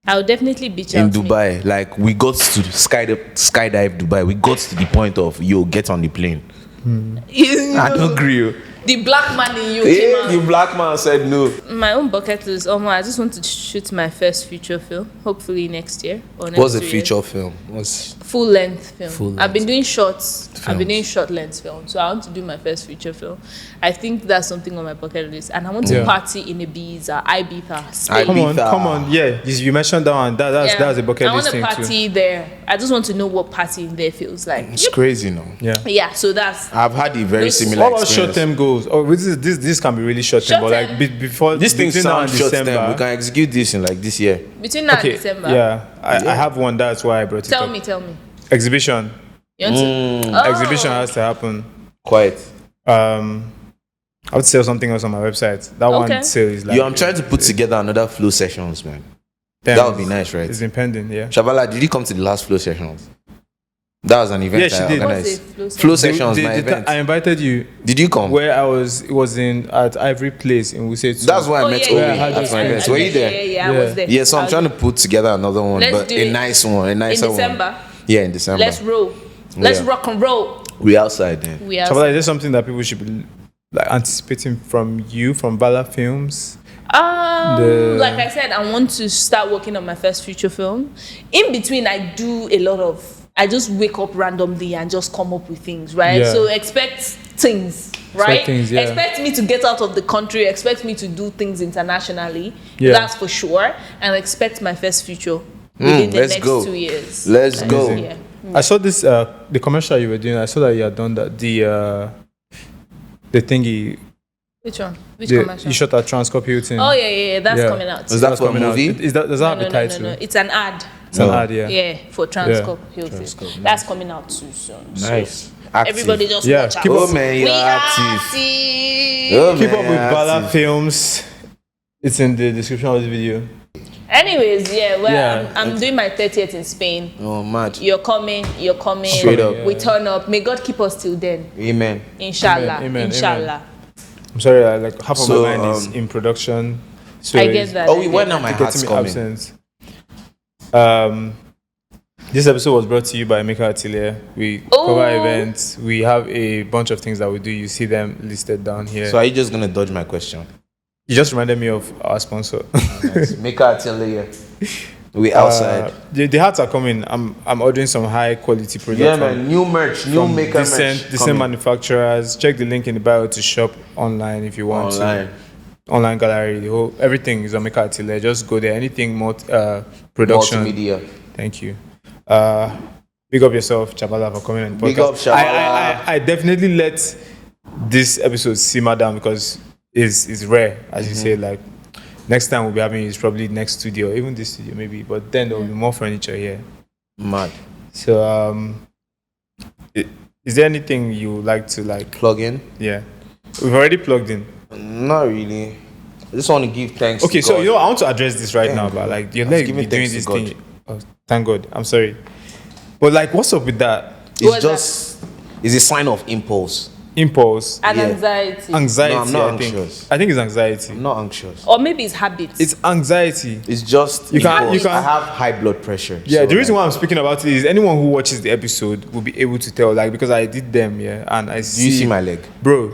I'll definitely beach in out. Dubai. Like we got to skydive Dubai. We got to the point of yo, get on the plane. I don't agree. The black man in you came Yeah, out. the black man said no. My own bucket list. I just want to shoot my first feature film. Hopefully next year or next What's the 2 years. feature film? What's Full length film. Full I've been doing shorts. I've been Films. doing short length films. So I want to do my first feature film. I think that's something on my bucket list. And I want to Yeah. party in Ibiza, Spain. Come on, Ibiza. come on. Yeah, you mentioned that one. That's a bucket I want list to thing too. party there. I just want to know what partying there feels like. it's crazy now. Yeah. Yeah, so that's I've had a very Those- similar What about experience. short-term goals? Oh, this can be really short-term, but like Short-term? before This thing between now and sounds short term. December. We can execute this in like this year. between now Okay, and December. yeah, I have one. That's why I brought it Tell up. me. Exhibition. You want to? Oh. Exhibition has to happen. Quite. I would sell something else on my website. That Okay. one sale is like. Yo, I'm trying to put together another flow sessions, man. Damn, That would be nice, right? It's been pending, yeah. Chavala, did you come to the last flow sessions? That was an event Yeah, she I did. organized. Flow session. Flow session was The- my the event. I invited you. Did you come? Where it was at Ivory Place in Wuse. That's where I Oh, met yeah, Obi. yeah, yeah, That's my yeah, event. yeah, Were you yeah, there? Yeah, I was there. Yeah, so I I'm was trying to put together another one, Let's but do a it. nice one, a nicer in December. one. Yeah, in December. Let's roll. Let's Yeah. rock and roll. We outside then. We are. Chavala, is there something that people should be like anticipating from you, from Bala Films? Like I said, I want to start working on my first feature film. In between, I just wake up randomly and just come up with things, right? Yeah. So expect things, right? things, yeah. Expect me to get out of the country, expect me to do things internationally. Yeah. That's for sure. And expect my first feature within the let's next go. 2 years. Let's go. Yeah. I saw this the commercial you were doing. I saw that you had done that. The thingy. Which one? Which The, commercial? you shot at Transcorp Hilton. Oh yeah. That's Yeah. coming out. Was that That's for a coming out. movie? Does that have a title? No. It's an ad. It's an No. ad, yeah. Yeah, for Transcorp Hilton. Transcorp, That's coming out too soon. So Nice. Active. everybody just Yeah, watch out. keep Oh up- man, We you're are active. active. Oh, Keep man, up with you're Bala active. Films. It's in the description of this video. Anyways, yeah, Yeah. I'm doing my 30th in Spain. Oh, mad. You're coming. Straight up. We turn up. May God keep us till then. Amen. Inshallah. Amen, Inshallah. I'm sorry, like half of So, my mind is in production. So I it's get that. Oh, I we get went that. on my getting heart's me coming. absent. This episode was brought to you by Mika Atelier. We cover events. We have a bunch of things that we do. You see them listed down here. So are you just gonna dodge my question? You just reminded me of our sponsor. Nice. Make her tell you. We outside. The hats are coming. I'm ordering some high quality products. Yeah, from- man. New merch, new from maker decent merch. decent coming. manufacturers. Check the link in the bio to shop online if you want Online. to. Online gallery. The whole everything is on Mika Atelier. Just go there. Anything production. Multimedia. Thank you. Big up yourself, Chavala, for coming on the podcast. Big up, Chavala. I definitely let this episode simmer down because it's rare, as you say. Like next time we'll be having is probably next studio, even this studio maybe. But then there will be more furniture here. Mad. So is there anything you would like to like? Plug in? Yeah, we've already plugged in. Not really. I just want to give thanks. Okay, to so God. I want to address this right Yeah, now, bro. but like you're I was like giving doing thanks to this God. thing. Oh, thank God. I'm sorry, but like, what's up with that It's just it's a sign of impulse. impulse? And Yeah. anxiety. Anxiety. No, I'm not I think. anxious. I think it's anxiety. I'm not anxious. Or maybe it's habits. It's anxiety. It's just You can't- impulse. you can't- I have high blood pressure. Yeah, so, the reason like, why I'm speaking about it is anyone who watches the episode will be able to tell, like, because I did them, yeah, and I Do see. you see my leg? Bro,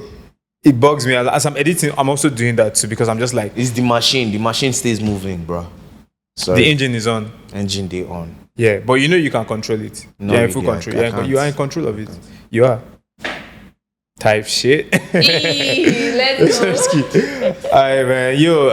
it bugs me. As I'm editing, I'm also doing that too because I'm just like, It's the machine. The machine stays moving, bro. Sorry. the engine is on. engine day on. Yeah, but you know you can control it. No, You're in full really, control. I Yeah, can't. you are in control of it. You are. Type shit. Let's go. Alright, man. Yo,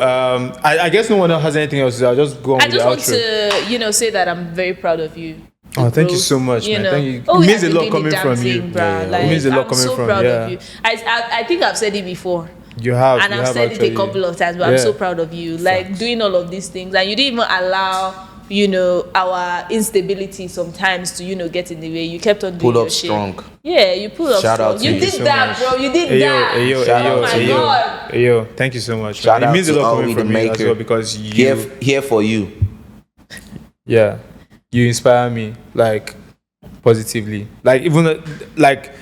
I guess no one else has anything else. I'll just go on I with the just want outro. to, say that I'm very proud of you. Oh, thank you Growth, so much, man. Thank you. Oh, It means yeah, a lot you did coming the from damn you. thing, bruh. Yeah, yeah. Like, It means a lot I'm coming so from, proud yeah. of you. I think I've said it before. You have. And you I've have said actually. it a couple of times, but I'm Yeah. so proud of you. Like doing all of these things, and you didn't even allow, our instability sometimes to, get in the way. You kept on doing Pull your up shit. strong. Yeah, you pulled up Shout out strong. to You you did so that, much. bro. You did Hey yo, that. hey yo, Shout hey yo, oh my hey yo, God. hey yo, thank you so much. Shout man. It out means a to lot Ollie coming the from me as maker. well because you, Here for you. yeah, you inspire me like positively. Like even like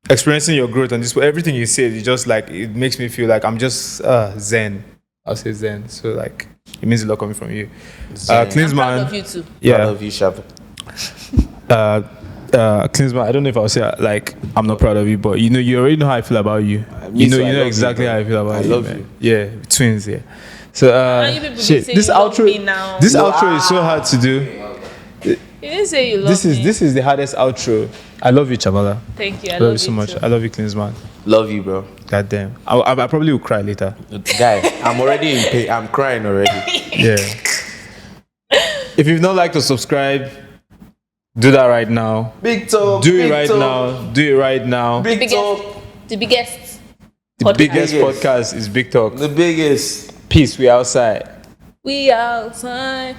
experiencing your growth and everything you said, it just like it makes me feel like I'm just zen. I'll say zen. So like it means a lot coming from you. Zen. I'm proud of Klinsman, you too. Proud yeah. of you, Shab. Klinsman, I don't know if I'll say like I'm not proud of you, but you already know how I feel about you. Me You too, I know love exactly you, how I feel about I you. love man. you. Yeah, twins. Yeah. So And you people be shit, saying this you love outro, me now. this outro is so hard to do. You didn't say you love This me. is the hardest outro. I love you, Chavala. Thank you. I I love you so much. too. I love you, Klinsman. Love you, bro. God damn. I probably will cry later. Guy, I'm already in pain. I'm crying already. Yeah. If you've not liked or subscribe, do that right now. Big talk. Do it big right talk, now. Do it right now. Big Biggest, talk. the biggest. The podcast. biggest Biggest. podcast is Big Talk. The biggest. Peace. We outside. We outside.